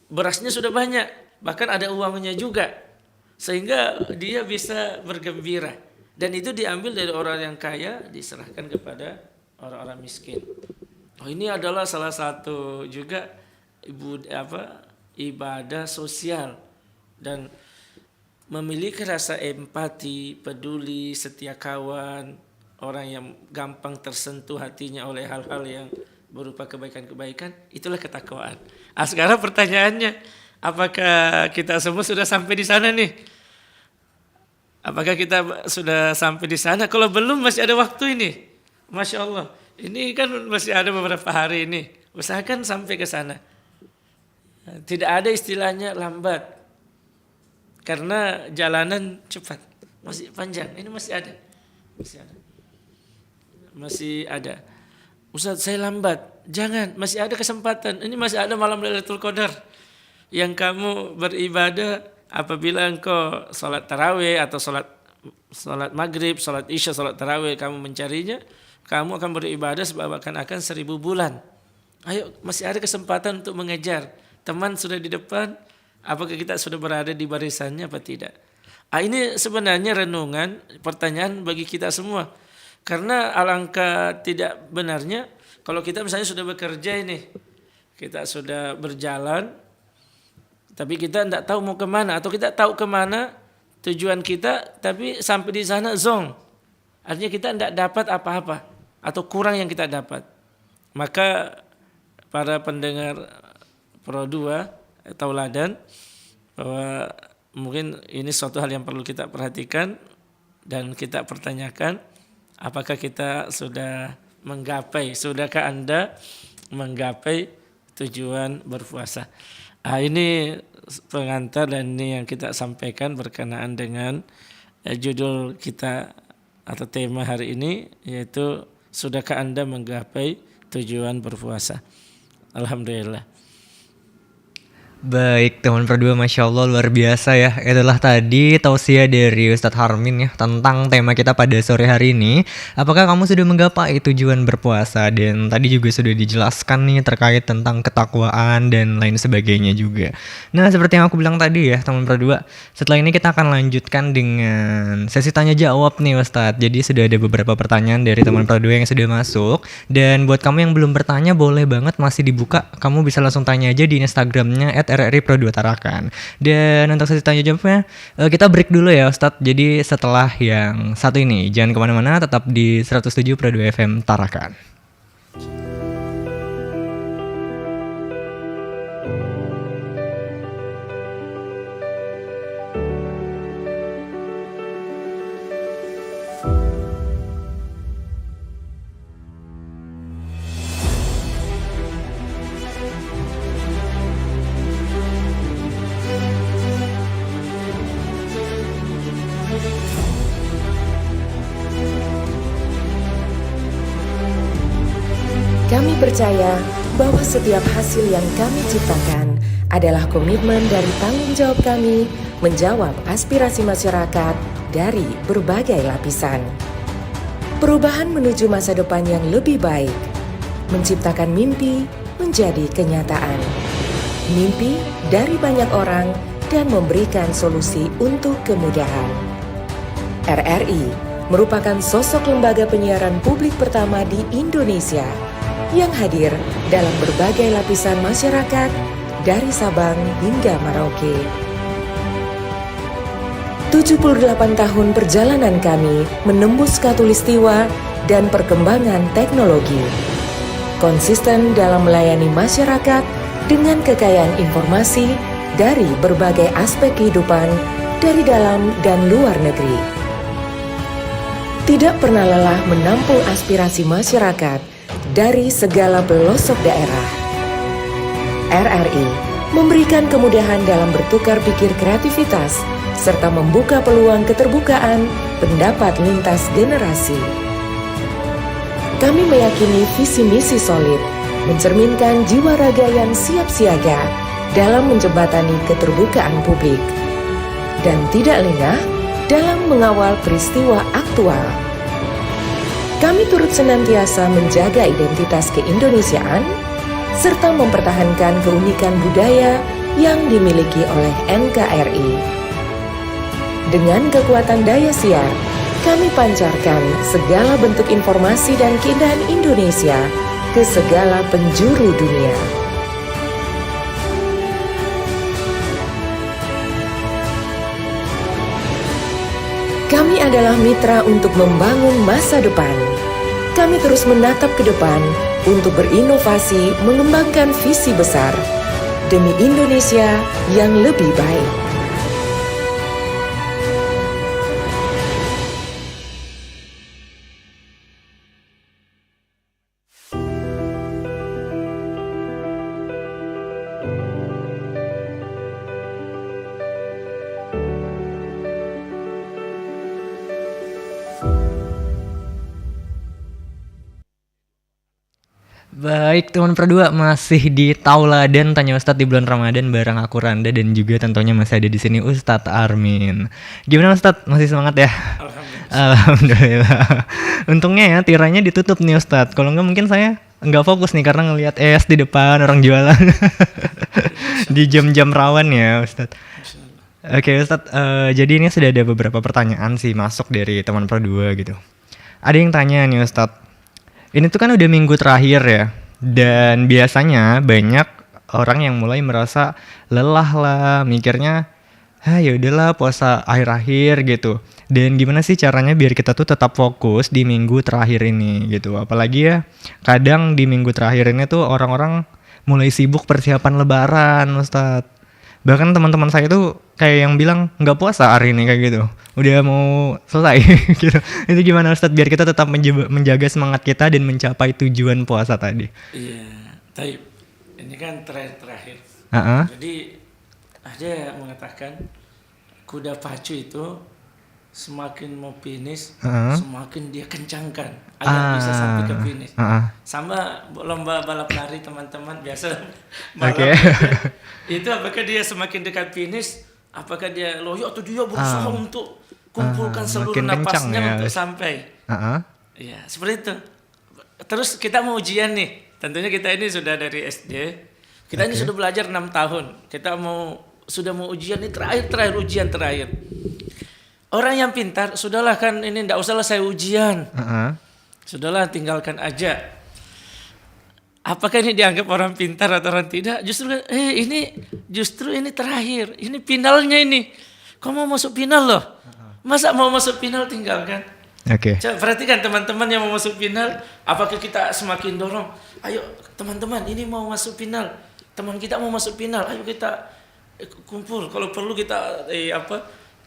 Speaker 3: berasnya sudah banyak, bahkan ada uangnya juga, sehingga dia bisa bergembira. Dan itu diambil dari orang yang kaya, diserahkan kepada orang-orang miskin. Oh, ini adalah salah satu juga ibadah sosial dan memiliki rasa empati, peduli, setia kawan, orang yang gampang tersentuh hatinya oleh hal-hal yang berupa kebaikan-kebaikan, itulah ketakwaan. Sekarang pertanyaannya, apakah kita semua sudah sampai di sana nih? Apakah kita sudah sampai di sana? Kalau belum masih ada waktu ini. Masya Allah, ini kan masih ada beberapa hari ini. Usahakan sampai ke sana. Tidak ada istilahnya lambat, karena jalanan cepat, masih panjang. Ini masih ada. Ustaz, saya lambat. Jangan, masih ada kesempatan. Ini masih ada malam Lailatul Qadar yang kamu beribadah apabila engkau salat tarawih atau salat maghrib, salat isya, salat tarawih, kamu mencarinya, kamu akan beribadah seakan-akan 1000 bulan. Ayo, masih ada kesempatan untuk mengejar. Teman sudah di depan, apakah kita sudah berada di barisannya apa tidak? Ini sebenarnya renungan, pertanyaan bagi kita semua. Karena alangkah tidak benarnya kalau kita misalnya sudah bekerja ini, kita sudah berjalan, tapi kita tidak tahu mau kemana, atau kita tahu kemana tujuan kita, tapi sampai di sana zong. Artinya kita tidak dapat apa-apa, atau kurang yang kita dapat. Maka para pendengar Pro 2 Tauladan bahwa mungkin ini suatu hal yang perlu kita perhatikan dan kita pertanyakan, apakah kita sudahkah Anda menggapai tujuan berpuasa? Ini pengantar dan ini yang kita sampaikan berkenaan dengan judul kita atau tema hari ini, yaitu sudahkah Anda menggapai tujuan berpuasa? Alhamdulillah.
Speaker 2: Baik, teman berdua, Masya Allah luar biasa ya. Itulah tadi tausiah dari Ustadz Harmin ya tentang tema kita pada sore hari ini. Apakah kamu sudah menggapai tujuan berpuasa? Dan tadi juga sudah dijelaskan nih terkait tentang ketakwaan dan lain sebagainya juga. Nah, seperti yang aku bilang tadi ya teman berdua, setelah ini kita akan lanjutkan dengan sesi tanya jawab nih Ustadz. Jadi sudah ada beberapa pertanyaan dari teman berdua yang sudah masuk. Dan buat kamu yang belum bertanya, boleh banget, masih dibuka. Kamu bisa langsung tanya aja di Instagramnya @RRI Pro 2 Tarakan. Dan untuk sesi tanya jawabnya kita break dulu ya Ustadz. Jadi setelah yang satu ini jangan kemana-mana, tetap di 107 Pro 2 FM Tarakan.
Speaker 4: Kami percaya bahwa setiap hasil yang kami ciptakan adalah komitmen dari tanggung jawab kami menjawab aspirasi masyarakat dari berbagai lapisan. Perubahan menuju masa depan yang lebih baik, menciptakan mimpi menjadi kenyataan. Mimpi dari banyak orang dan memberikan solusi untuk kemudahan. RRI merupakan sosok lembaga penyiaran publik pertama di Indonesia yang hadir dalam berbagai lapisan masyarakat dari Sabang hingga Merauke. 78 tahun perjalanan kami menembus khatulistiwa dan perkembangan teknologi. Konsisten dalam melayani masyarakat dengan kekayaan informasi dari berbagai aspek kehidupan dari dalam dan luar negeri. Tidak pernah lelah menampung aspirasi masyarakat dari segala pelosok daerah. RRI memberikan kemudahan dalam bertukar pikir kreativitas serta membuka peluang keterbukaan pendapat lintas generasi. Kami meyakini visi misi solid mencerminkan jiwa raga yang siap siaga dalam menjembatani keterbukaan publik dan tidak lengah dalam mengawal peristiwa aktual. Kami turut senantiasa menjaga identitas keindonesiaan serta mempertahankan keunikan budaya yang dimiliki oleh NKRI. Dengan kekuatan daya siar, kami pancarkan segala bentuk informasi dan keindahan Indonesia ke segala penjuru dunia. Kami adalah mitra untuk membangun masa depan. Kami terus menatap ke depan untuk berinovasi mengembangkan visi besar demi Indonesia yang lebih baik.
Speaker 2: Baik teman berdua, masih di Tauladan Tanya Ustadz di bulan Ramadan bareng aku Randa dan juga tentunya masih ada di sini Ustadz Armin. Gimana Ustadz? Masih semangat ya? Alhamdulillah. Untungnya ya tiranya ditutup nih Ustadz. Kalau enggak mungkin saya nggak fokus nih karena ngelihat es di depan orang jualan di jam-jam rawan ya Ustadz. Oke Ustadz, jadi ini sudah ada beberapa pertanyaan sih masuk dari teman berdua gitu. Ada yang tanya nih Ustadz. Ini tuh kan udah minggu terakhir ya, dan biasanya banyak orang yang mulai merasa lelah lah, mikirnya, ya udahlah puasa akhir-akhir gitu. Dan gimana sih caranya biar kita tuh tetap fokus di minggu terakhir ini gitu. Apalagi ya, kadang di minggu terakhir ini tuh orang-orang mulai sibuk persiapan lebaran Ustadz. Bahkan teman-teman saya tuh kayak yang bilang nggak puasa hari ini kayak gitu. Udah mau selesai gitu. Itu gimana Ustadz biar kita tetap menjaga semangat kita dan mencapai tujuan puasa tadi?
Speaker 3: Iya, taib. Ini kan terakhir.
Speaker 2: Uh-uh.
Speaker 3: Jadi ada yang mengatakan kuda pacu itu semakin mau finish, semakin dia kencangkan agar bisa sampai ke finish. Sama lomba balap lari teman-teman biasa balap. Itu apakah dia semakin dekat finish, apakah dia loyo atau dia berusaha untuk kumpulkan seluruh napasnya ya, untuk sampai. Iya, seperti itu. Terus kita mau ujian nih. Tentunya kita ini sudah dari SD. Kita ini sudah belajar 6 tahun. Kita sudah mau ujian ini terakhir ujian terakhir. Orang yang pintar, sudahlah kan ini enggak usahlah saya ujian. Sudahlah tinggalkan aja. Apakah ini dianggap orang pintar atau orang tidak? Justru ini terakhir. Ini finalnya ini. Kau mau masuk final loh. Masa mau masuk final tinggalkan? Coba perhatikan teman-teman yang mau masuk final. Apakah kita semakin dorong? Ayo teman-teman ini mau masuk final. Teman kita mau masuk final. Ayo kita kumpul. Kalau perlu kita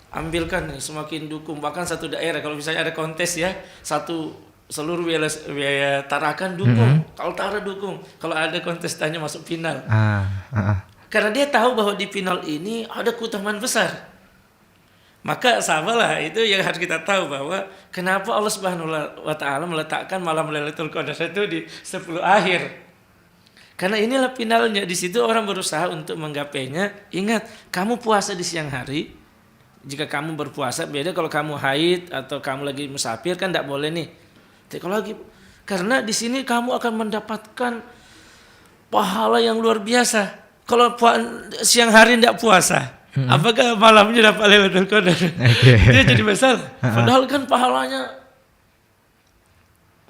Speaker 3: ambilkan nih, semakin dukung. Bahkan satu daerah kalau misalnya ada kontes ya, seluruh wilayah Tarakan dukung. Kalau Tara dukung. Kalau ada kontestannya masuk final. Karena dia tahu bahwa di final ini ada keutamaan besar. Maka sabarlah, itu yang harus kita tahu bahwa kenapa Allah Subhanahu wa taala meletakkan malam Lailatul Qadar itu di 10 akhir. Karena inilah finalnya, di situ orang berusaha untuk menggapainya. Ingat, kamu puasa di siang hari. Jika kamu berpuasa, beda kalau kamu haid atau kamu lagi musafir kan tidak boleh nih. Kalau lagi, karena di sini kamu akan mendapatkan pahala yang luar biasa. Kalau siang hari tidak puasa, apakah malamnya dapat Lailatul Qadar? Dia jadi besar. Padahal kan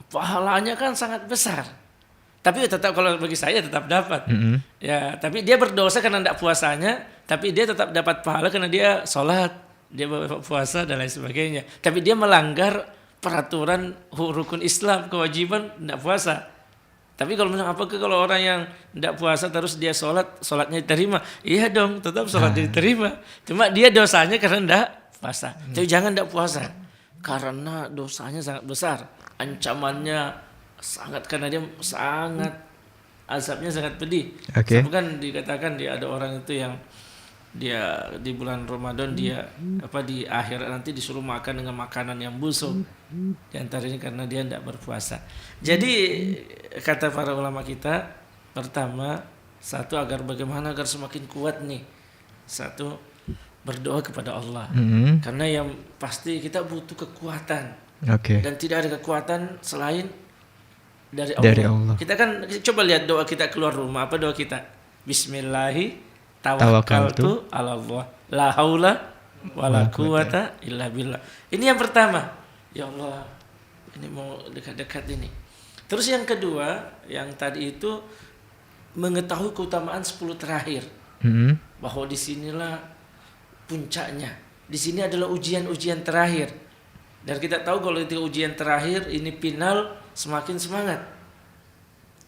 Speaker 3: pahalanya kan sangat besar. Tapi tetap kalau bagi saya tetap dapat. Ya, tapi dia berdosa karena tidak puasanya, tapi dia tetap dapat pahala karena dia sholat, dia puasa dan lain sebagainya. Tapi dia melanggar peraturan rukun Islam, kewajiban tidak puasa. Tapi kalau bilang apakah kalau orang yang tidak puasa terus dia sholatnya diterima? Iya dong, tetap sholat diterima. Cuma dia dosanya karena tidak puasa. Tapi jangan tidak puasa karena dosanya sangat besar, ancamannya sangat, karena dia sangat azabnya sangat pedih. Sebab kan dikatakan dia ada orang itu yang dia di bulan Ramadan dia di akhir nanti disuruh makan dengan makanan yang busuk. Di antaranya karena dia tidak berpuasa. Jadi kata para ulama kita, pertama, satu bagaimana agar semakin kuat nih. Satu, berdoa kepada Allah. Karena yang pasti kita butuh kekuatan. Dan tidak ada kekuatan selain dari Allah. Kita kan coba lihat doa kita keluar rumah, apa doa kita? Bismillahi tawakkaltu 'ala Allah. La haula wala quwata illa billah. Ini yang pertama. Ya Allah, ini mau dekat-dekat ini. Terus yang kedua, yang tadi itu mengetahui keutamaan 10 terakhir. Bahwa disinilah puncaknya. Di sini adalah ujian-ujian terakhir. Dan kita tahu kalau itu ujian terakhir, ini final, semakin semangat.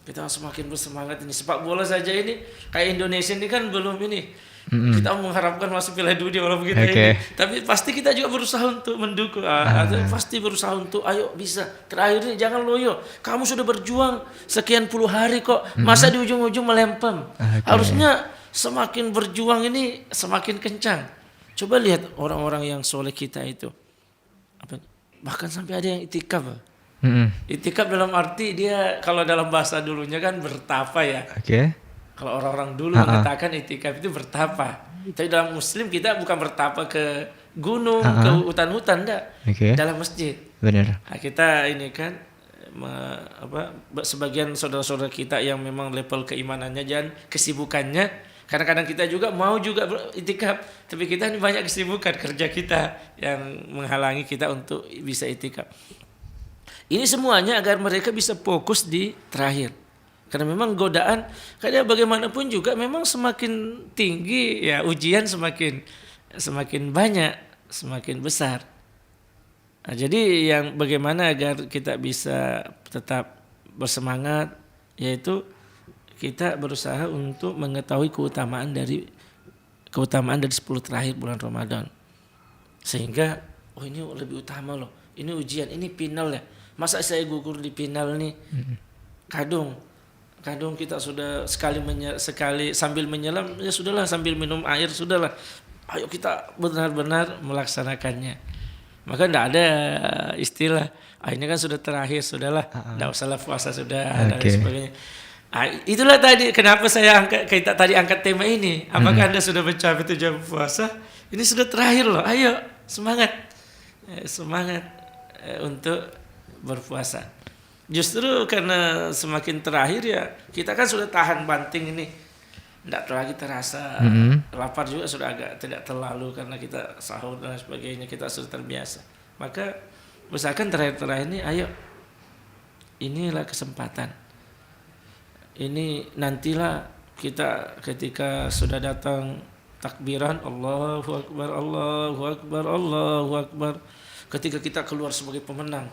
Speaker 3: Kita semakin bersemangat ini. Sepak bola saja ini, kayak Indonesia ini kan belum ini. Kita mengharapkan masuk Piala Dunia walaupun kita ini. Tapi pasti kita juga berusaha untuk mendukung. Pasti berusaha untuk, ayo bisa. Terakhir ini jangan loyo. Kamu sudah berjuang sekian puluh hari kok. Masa di ujung-ujung melempem. Harusnya semakin berjuang ini semakin kencang. Coba lihat orang-orang yang soleh kita itu. Bahkan sampai ada yang itikaf. Itikaf dalam arti dia, kalau dalam bahasa dulunya kan bertapa ya. Kalau orang-orang dulu mengatakan itikaf itu bertapa. Tapi dalam Muslim kita bukan bertapa ke gunung, ke hutan-hutan, enggak. Dalam masjid.
Speaker 2: Benar.
Speaker 3: Nah, kita ini kan sebagian saudara-saudara kita yang memang level keimanannya dan kesibukannya, kadang-kadang kita juga mau juga itikaf, tapi kita ini banyak kesibukan kerja kita yang menghalangi kita untuk bisa itikaf. Ini semuanya agar mereka bisa fokus di terakhir. Karena memang godaan, karena bagaimanapun juga memang semakin tinggi ya ujian semakin banyak, semakin besar. Nah, jadi yang bagaimana agar kita bisa tetap bersemangat, yaitu kita berusaha untuk mengetahui keutamaan dari 10 terakhir bulan Ramadan. Sehingga ini lebih utama loh. Ini ujian, ini final ya. Masa saya gugur di final nih? Kadung kita sudah sekali sambil menyelam, ya sudahlah, sambil minum air sudahlah. Ayo kita benar-benar melaksanakannya. Maka tidak ada istilah ini kan sudah terakhir, sudahlah, tidak usahlah puasa sudah dan sebagainya. Itulah tadi kenapa saya kita tadi angkat tema ini. Apakah Anda sudah mencapai tujuan puasa? Ini sudah terakhir loh. Ayo semangat untuk berpuasa. Justru karena semakin terakhir ya kita kan sudah tahan banting ini, tidak lagi terasa lapar juga sudah agak tidak terlalu karena kita sahur dan sebagainya, kita sudah terbiasa. Maka usahakan terakhir ini, ayo inilah kesempatan. Ini nantilah kita ketika sudah datang takbiran Allahu Akbar, Allahu Akbar, Allahu Akbar. Ketika kita keluar sebagai pemenang,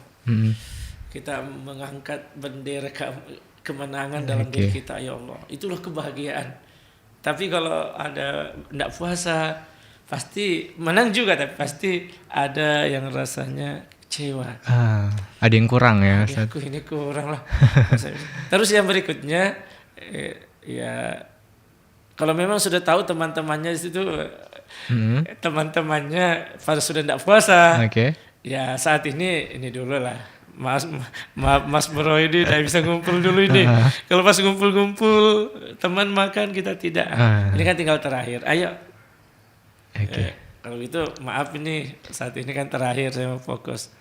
Speaker 3: kita mengangkat bendera kemenangan dalam diri kita, ya Allah. Itulah kebahagiaan. Tapi kalau ada tidak puasa, pasti menang juga, tapi pasti ada yang rasanya kecewa.
Speaker 2: Ada yang kurang ya.
Speaker 3: Aku ini kurang lah. Terus yang berikutnya, ya kalau memang sudah tahu teman-temannya di situ, teman-temannya pada sudah tidak puasa, ya saat ini dulu lah. Mas Bro ini tidak bisa ngumpul dulu ini. Kalau pas ngumpul teman makan kita tidak. Ini kan tinggal terakhir. Ayo. Kalau gitu maaf ini saat ini kan terakhir saya mau fokus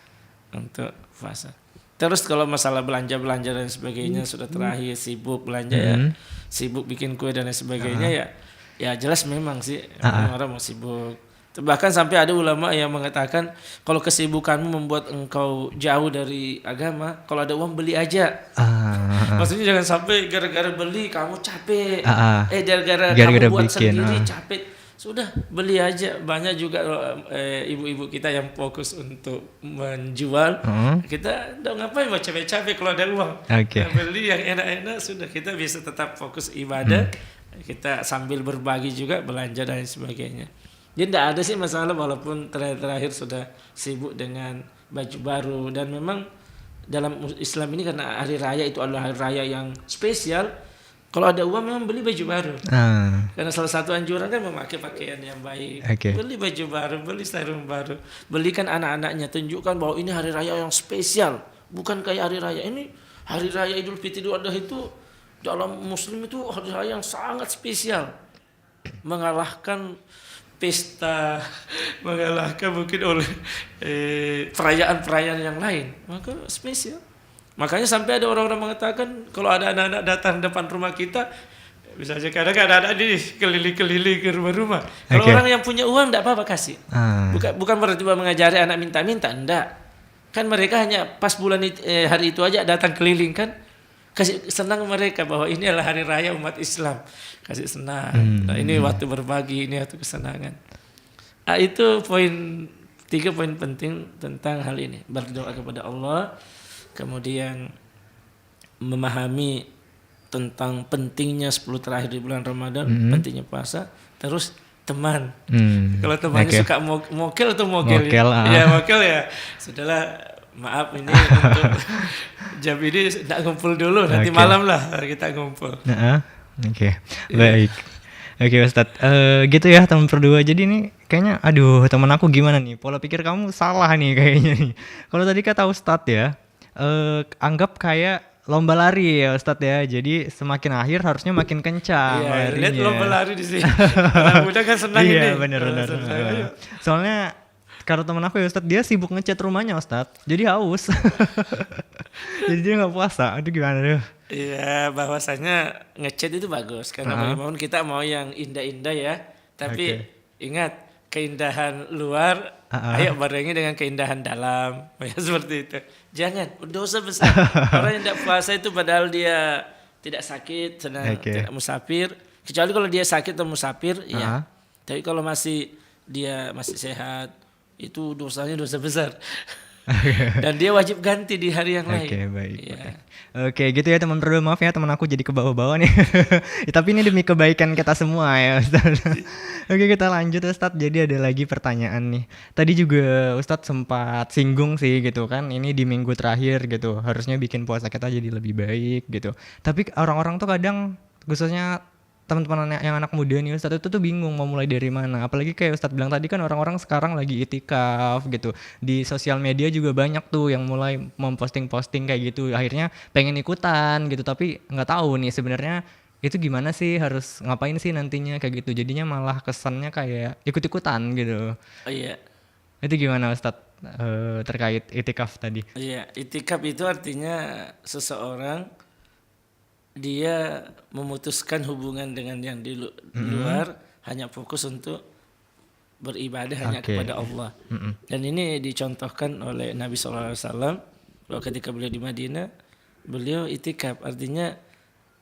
Speaker 3: untuk puasa. Terus kalau masalah belanja dan sebagainya sudah terakhir, sibuk belanja ya, sibuk bikin kue dan sebagainya ya jelas memang sih orang mau sibuk. Bahkan sampai ada ulama yang mengatakan kalau kesibukanmu membuat engkau jauh dari agama, kalau ada uang beli aja. Maksudnya jangan sampai gara-gara beli kamu capek. Gara-gara kamu buat sendiri capek. Sudah beli aja. Banyak juga ibu-ibu kita yang fokus untuk menjual. Kita udah ngapain mau capek-capek kalau ada uang. Beli yang enak-enak sudah, kita bisa tetap fokus ibadah. Kita sambil berbagi juga belanja dan sebagainya. Jadi tidak ada sih masalah walaupun terakhir sudah sibuk dengan baju baru. Dan memang dalam Islam ini karena hari raya itu adalah hari raya yang spesial. Kalau ada uang memang beli baju baru. Karena salah satu anjuran kan memakai pakaian yang baik. Beli baju baru, beli sarung baru. Belikan anak-anaknya, tunjukkan bahwa ini hari raya yang spesial. Bukan kayak hari raya. Ini hari raya Idul Fitri Idul Adha itu dalam Muslim itu hari raya yang sangat spesial. Mengalahkan pesta, mengalahkan mungkin oleh perayaan-perayaan yang lain. Maka spesial. Makanya sampai ada orang-orang mengatakan kalau ada anak-anak datang depan rumah kita, bisa aja kadang anak-anak ini keliling-keliling ke rumah-rumah. Kalau orang yang punya uang tidak apa-apa kasih. Bukan berarti mengajari anak minta-minta, enggak. Kan mereka hanya pas bulan hari itu aja datang keliling kan. Kasih senang mereka bahwa ini adalah hari raya umat Islam. Kasih senang. Nah, ini waktu berbagi, ini waktu kesenangan. Itu 3 poin penting tentang hal ini. Berdoa kepada Allah, kemudian memahami tentang pentingnya 10 terakhir di bulan Ramadan, pentingnya puasa, terus teman. Kalau temannya suka mokel atau mogel. Ya mokel ya. Sudahlah, maaf ini untuk jam ini tidak ngumpul dulu, nanti malam lah kita ngumpul. Baik. Ustadz, gitu ya teman berdua. Jadi ini kayaknya, teman aku gimana nih? Pola pikir kamu salah nih kayaknya nih. Kalau tadi kata Ustadz ya, anggap kayak lomba lari ya Ustadz ya. Jadi semakin akhir harusnya makin kencang larinya. Lihat lomba lari di sini. Anak muda kan senang ini.
Speaker 2: Iya benar. Soalnya kalau teman aku ya Ustadz, dia sibuk ngecat rumahnya Ustadz, jadi haus. Jadi dia nggak puasa. Aduh gimana tuh?
Speaker 3: Iya, bahwasanya ngecat itu bagus karena bagaimanapun kita mau yang indah-indah ya. Tapi ingat, keindahan luar ayo barengi dengan keindahan dalam. Ya seperti itu. Jangan dosa besar. Orang yang tidak puasa itu padahal dia tidak sakit, tidak musafir. Kecuali kalau dia sakit atau musafir, ya. Tapi kalau dia masih sehat, itu dosanya dosa besar. Dan dia wajib ganti di hari yang lain.
Speaker 2: Oke, baik.
Speaker 3: Iya.
Speaker 2: Oke, gitu ya teman berdua. Maaf ya teman aku jadi ke bawah-bawah nih. Ya, tapi ini demi kebaikan kita semua ya Ustaz. Oke, kita lanjut Ustaz. Jadi ada lagi pertanyaan nih. Tadi juga Ustaz sempat singgung sih gitu kan. Ini di minggu terakhir gitu. Harusnya bikin puasa kita jadi lebih baik gitu. Tapi orang-orang tuh kadang khususnya teman-teman yang anak muda nih Ustadz itu tuh bingung mau mulai dari mana. Apalagi kayak Ustadz bilang tadi kan orang-orang sekarang lagi itikaf gitu. Di sosial media juga banyak tuh yang mulai memposting-posting kayak gitu. Akhirnya pengen ikutan gitu tapi nggak tahu nih sebenarnya itu gimana sih, harus ngapain sih nantinya kayak gitu. Jadinya malah kesannya kayak ikut-ikutan gitu.
Speaker 3: Oh iya.
Speaker 2: Itu gimana Ustadz terkait itikaf tadi?
Speaker 3: Iya, itikaf itu artinya seseorang dia memutuskan hubungan dengan yang di luar, hanya fokus untuk beribadah hanya kepada Allah. Dan ini dicontohkan oleh Nabi SAW. Kalau ketika beliau di Madinah, beliau itikaf, artinya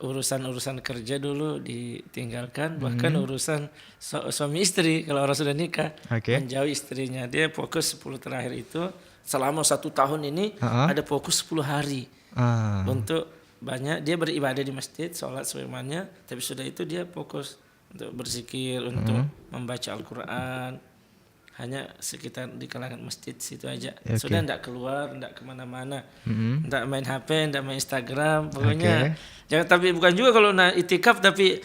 Speaker 3: urusan-urusan kerja dulu ditinggalkan, bahkan urusan suami istri kalau orang sudah nikah, menjauhi istrinya. Dia fokus 10 terakhir itu selama 1 tahun ini ada fokus 10 hari untuk banyak dia beribadah di masjid, sholat sebagaimana, tapi sudah itu dia fokus untuk berzikir, untuk membaca Al-Quran, hanya sekitar di kalangan masjid situ aja. Sudah tidak keluar, tidak kemana-mana, tidak main HP, tidak main Instagram, pokoknya. Jangan, tapi bukan juga kalau itikaf tapi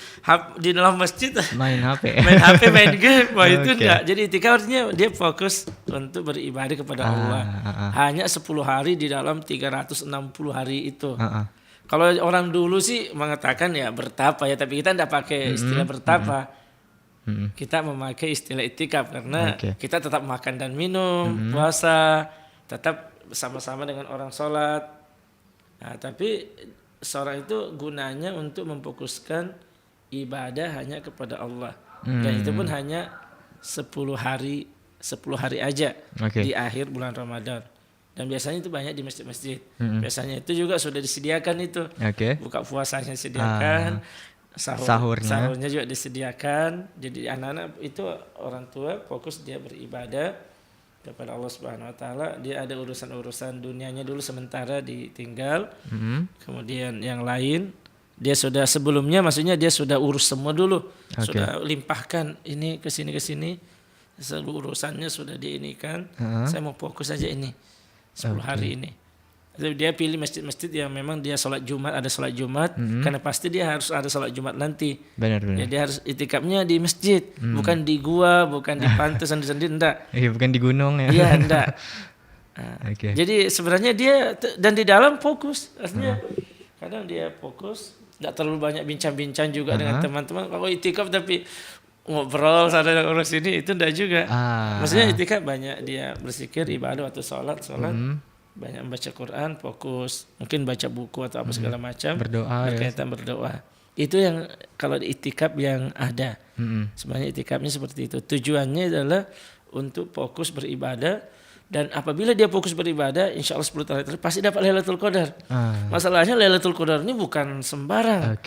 Speaker 3: di dalam masjid
Speaker 2: main HP,
Speaker 3: main HP, main game, wah itu enggak. Jadi itikaf artinya dia fokus untuk beribadah kepada Allah. Hanya 10 hari di dalam 360 hari itu. Kalau orang dulu sih mengatakan ya bertapa ya, tapi kita tidak pakai istilah bertapa. Kita memakai istilah itikaf karena kita tetap makan dan minum, puasa, tetap bersama-sama dengan orang sholat. Nah, tapi seorang itu gunanya untuk memfokuskan ibadah hanya kepada Allah. Dan itu pun hanya 10 hari aja di akhir bulan Ramadan. Dan biasanya itu banyak di masjid-masjid. Biasanya itu juga sudah disediakan itu. Buka puasanya disediakan, sahurnya juga disediakan. Jadi anak-anak itu orang tua fokus dia beribadah kepada Allah Subhanahu wa taala. Dia ada urusan-urusan dunianya dulu sementara ditinggal. Kemudian yang lain dia sudah sebelumnya, maksudnya dia sudah urus semua dulu. Sudah limpahkan ini ke sini. Seluruh urusannya sudah diinikan. Saya mau fokus aja ini 10 hari ini. Jadi dia pilih masjid-masjid yang memang dia sholat Jumat, ada sholat Jumat, karena pasti dia harus ada sholat Jumat nanti. Benar. Jadi dia harus itikafnya di masjid, bukan di gua, bukan di pantai sendiri-sendiri, enggak.
Speaker 2: Iya, bukan di gunung ya.
Speaker 3: Iya, enggak. Jadi sebenarnya dia dan di dalam fokus, artinya kadang dia fokus, enggak terlalu banyak bincang-bincang juga dengan teman-teman. Kalau itikaf tapi ngobrol sana dengan orang sini itu enggak juga. Maksudnya itikaf banyak dia berzikir, ibadah atau sholat, banyak membaca Quran, fokus, mungkin baca buku atau apa segala macam, berkaitan berdoa. Itu yang kalau itikaf yang ada. Sebenarnya itikafnya seperti itu. Tujuannya adalah untuk fokus beribadah, dan apabila dia fokus beribadah, insya Allah 10 tahun terakhir pasti dapat Lailatul Qadar. Masalahnya Lailatul Qadar ini bukan sembarang.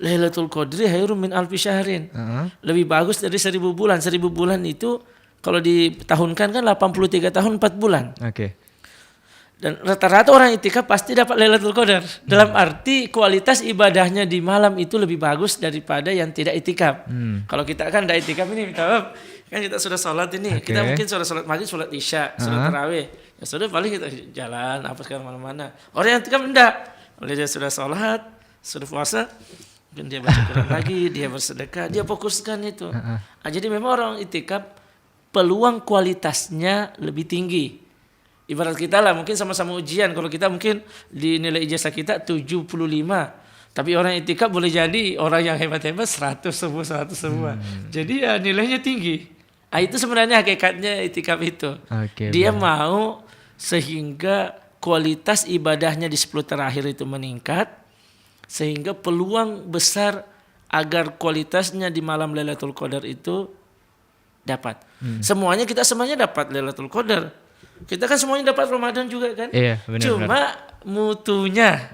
Speaker 3: Lailatul Qadri khairum min alfi syahrin. Lebih bagus dari 1000 bulan. 1000 bulan itu kalau ditahunkan kan 83 tahun 4 bulan. Dan rata-rata orang itikaf pasti dapat Lailatul Qadar. Dalam arti kualitas ibadahnya di malam itu lebih bagus daripada yang tidak itikaf. Kalau kita kan tidak itikaf ini, minta maaf, kan kita sudah sholat ini, kita mungkin sholat maghrib, sholat isya, sholat tarawih, ya sudah paling kita jalan apa segala mana-mana. Orang yang itikaf enggak, oleh dia sudah sholat, sudah puasa, mungkin dia baca Quran lagi, dia bersedekah, dia fokuskan itu. Jadi memang orang itikaf peluang kualitasnya lebih tinggi. Ibarat kita lah mungkin sama-sama ujian, kalau kita mungkin di nilai ijazah kita 75, tapi orang itikaf boleh jadi orang yang hebat-hebat 100 semua. Jadi ya nilainya tinggi. Itu sebenarnya hakikatnya itikaf itu. Dia mau sehingga kualitas ibadahnya di 10 terakhir itu meningkat, sehingga peluang besar agar kualitasnya di malam Lailatul Qadar itu dapat. Semuanya dapat Lailatul Qadar. Kita kan semuanya dapat Ramadan juga kan.
Speaker 2: Iya, benar.
Speaker 3: Cuma mutunya,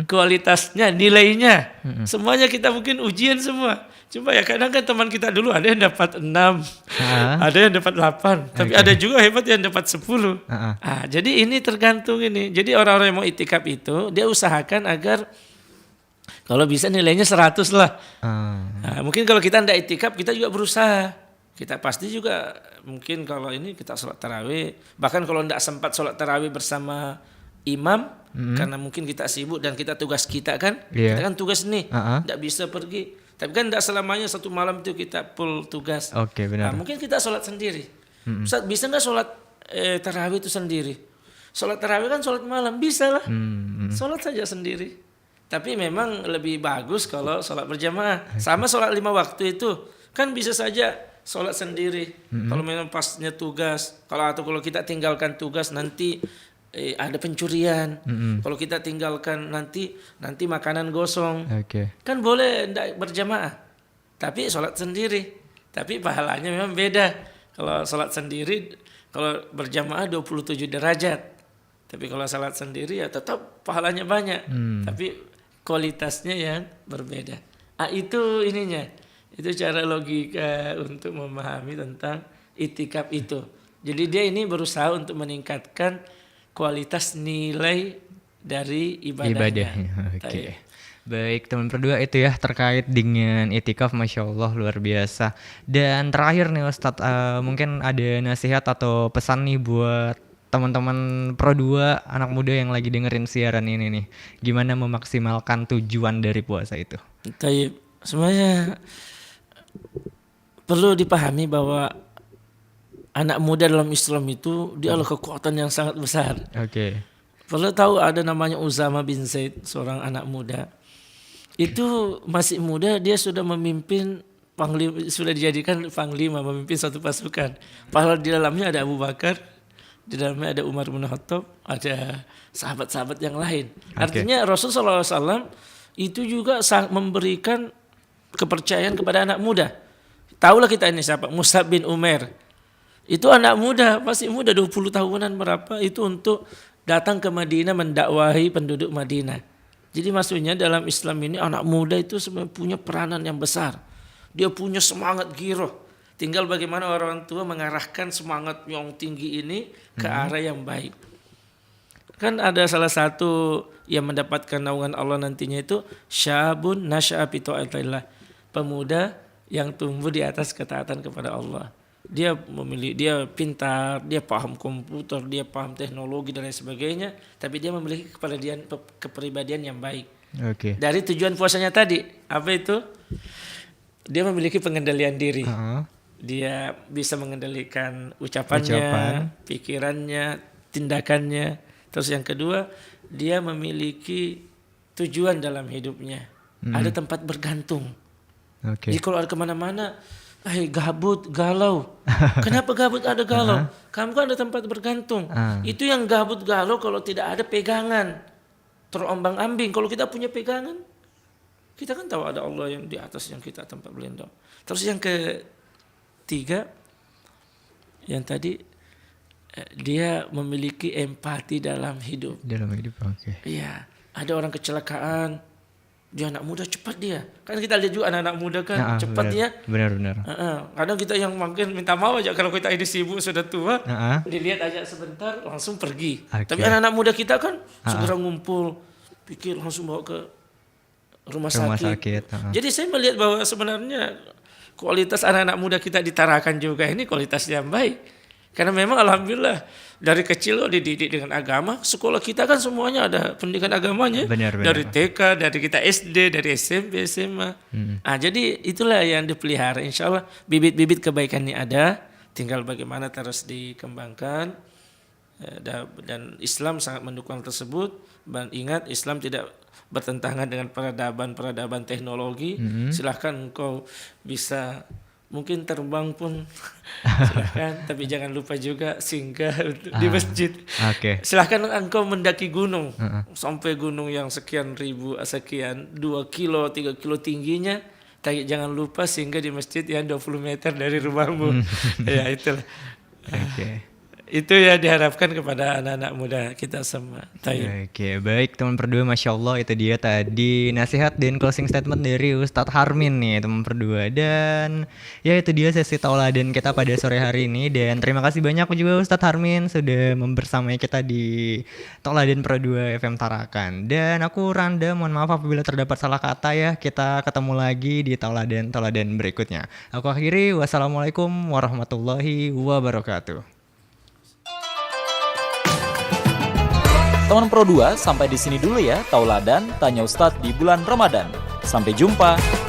Speaker 3: kualitasnya, nilainya. Semuanya kita mungkin ujian semua. Cuma ya kadang kan teman kita dulu ada yang dapat 6, ada yang dapat 8, tapi ada juga hebat yang dapat 10. Jadi ini tergantung ini. Jadi orang-orang yang mau itikaf itu dia usahakan agar kalau bisa nilainya 100 lah. Mungkin kalau kita tidak itikaf kita juga berusaha. Kita pasti juga mungkin kalau ini kita sholat tarawih. Bahkan kalau tidak sempat sholat tarawih bersama imam karena mungkin kita sibuk dan kita tugas kita kan. Kita kan tugas nih, tidak bisa pergi. Tapi kan tidak selamanya satu malam itu kita full tugas.
Speaker 2: Oke, benar.
Speaker 3: Mungkin kita sholat sendiri. Ustaz, bisa nggak sholat tarawih itu sendiri? Sholat tarawih kan sholat malam, bisa lah. Sholat saja sendiri. Tapi memang lebih bagus kalau sholat berjamaah. Sama sholat 5 waktu itu kan bisa saja sholat sendiri. Kalau memang pasnya tugas, kalau kita tinggalkan tugas nanti ada pencurian. Kalau kita tinggalkan nanti makanan gosong. Kan boleh tidak berjamaah. Tapi sholat sendiri. Tapi pahalanya memang beda. Kalau sholat sendiri, kalau berjamaah 27 derajat. Tapi kalau sholat sendiri ya tetap pahalanya banyak. Tapi kualitasnya yang berbeda. Itu ininya. Itu cara logika untuk memahami tentang itikaf itu. Jadi dia ini berusaha untuk meningkatkan kualitas nilai dari ibadahnya.
Speaker 2: Oke. Baik teman berdua itu ya terkait dengan itikaf, Masya Allah luar biasa. Dan terakhir nih Ustadz, mungkin ada nasihat atau pesan nih buat teman-teman Pro 2 anak muda yang lagi dengerin siaran ini nih. Gimana memaksimalkan tujuan dari puasa itu?
Speaker 3: Taib. Semuanya perlu dipahami bahwa anak muda dalam Islam itu dia adalah kekuatan yang sangat besar. Perlu tahu ada namanya Usama bin Zaid, seorang anak muda. Itu masih muda dia sudah memimpin panglima, sudah dijadikan panglima, memimpin satu pasukan. Padahal di dalamnya ada Abu Bakar, di dalamnya ada Umar bin Khattab, ada sahabat-sahabat yang lain. Artinya Rasulullah SAW itu juga memberikan kepercayaan kepada anak muda. Tahulah kita ini siapa? Mus'ab bin Umair. Itu anak muda, masih muda 20 tahunan berapa itu untuk datang ke Madinah mendakwahi penduduk Madinah. Jadi maksudnya dalam Islam ini anak muda itu sebenarnya punya peranan yang besar. Dia punya semangat giroh. Tinggal bagaimana orang tua mengarahkan semangat yang tinggi ini ke arah yang baik. Kan ada salah satu yang mendapatkan naungan Allah nantinya itu syabun nasya'a fi ta'atillah. Pemuda yang tumbuh di atas ketaatan kepada Allah. Dia pintar, dia paham komputer, dia paham teknologi dan lain sebagainya, tapi dia memiliki kepribadian yang baik. Dari tujuan puasanya tadi, apa itu? Dia memiliki pengendalian diri. Dia bisa mengendalikan ucapan, pikirannya, tindakannya. Terus yang kedua, dia memiliki tujuan dalam hidupnya. Ada tempat bergantung. Jadi kalau ada kemana-mana, gabut, galau. Kenapa gabut ada galau? Kamu kan ada tempat bergantung. Itu yang gabut galau kalau tidak ada pegangan. Terombang-ambing. Kalau kita punya pegangan, kita kan tahu ada Allah yang di atas yang kita tempat berlindung. Terus yang ketiga, yang tadi dia memiliki empati dalam hidup. Iya, ada orang kecelakaan. Dia anak muda cepat dia. Kan kita lihat juga anak-anak muda kan cepat dia.
Speaker 2: Benar.
Speaker 3: Kadang kita yang mungkin minta maaf aja kalau kita ini sibuk sudah tua, dilihat aja sebentar langsung pergi. Tapi anak-anak muda kita kan segera ngumpul, pikir langsung bawa ke rumah sakit. Jadi saya melihat bahwa sebenarnya kualitas anak-anak muda kita di Tarakan juga ini kualitas yang baik. Karena memang alhamdulillah dari kecil dididik dengan agama. Sekolah kita kan semuanya ada pendidikan agamanya.
Speaker 2: Benar.
Speaker 3: Dari TK, dari kita SD, dari SMP, SMA. Jadi itulah yang dipelihara. Insya Allah bibit-bibit kebaikannya ada. Tinggal bagaimana terus dikembangkan. Dan Islam sangat mendukung tersebut. Dan ingat Islam tidak bertentangan dengan peradaban teknologi. Silahkan engkau bisa mungkin terbang pun silahkan, tapi jangan lupa juga singgah di masjid. Silahkan engkau mendaki gunung sampai gunung yang sekian ribu, sekian 2 kilo, 3 kilo tingginya, tapi jangan lupa singgah di masjid yang 20 meter dari rumahmu. Ya itulah. Itu ya diharapkan kepada anak-anak muda kita semua. Taib.
Speaker 2: Oke, baik teman berdua, Masya Allah itu dia tadi nasihat dan closing statement dari Ustadz Harmin nih teman berdua. Dan ya itu dia sesi tauladan kita pada sore hari ini. Dan terima kasih banyak juga Ustadz Harmin sudah membersamai kita di Tauladan Pro 2 FM Tarakan. Dan aku Randa, mohon maaf apabila terdapat salah kata ya. Kita ketemu lagi di tauladan berikutnya. Aku akhiri, wassalamualaikum warahmatullahi wabarakatuh.
Speaker 1: Teman Pro 2, sampai di sini dulu ya Tauladan Tanya Ustadz di bulan Ramadan. Sampai jumpa.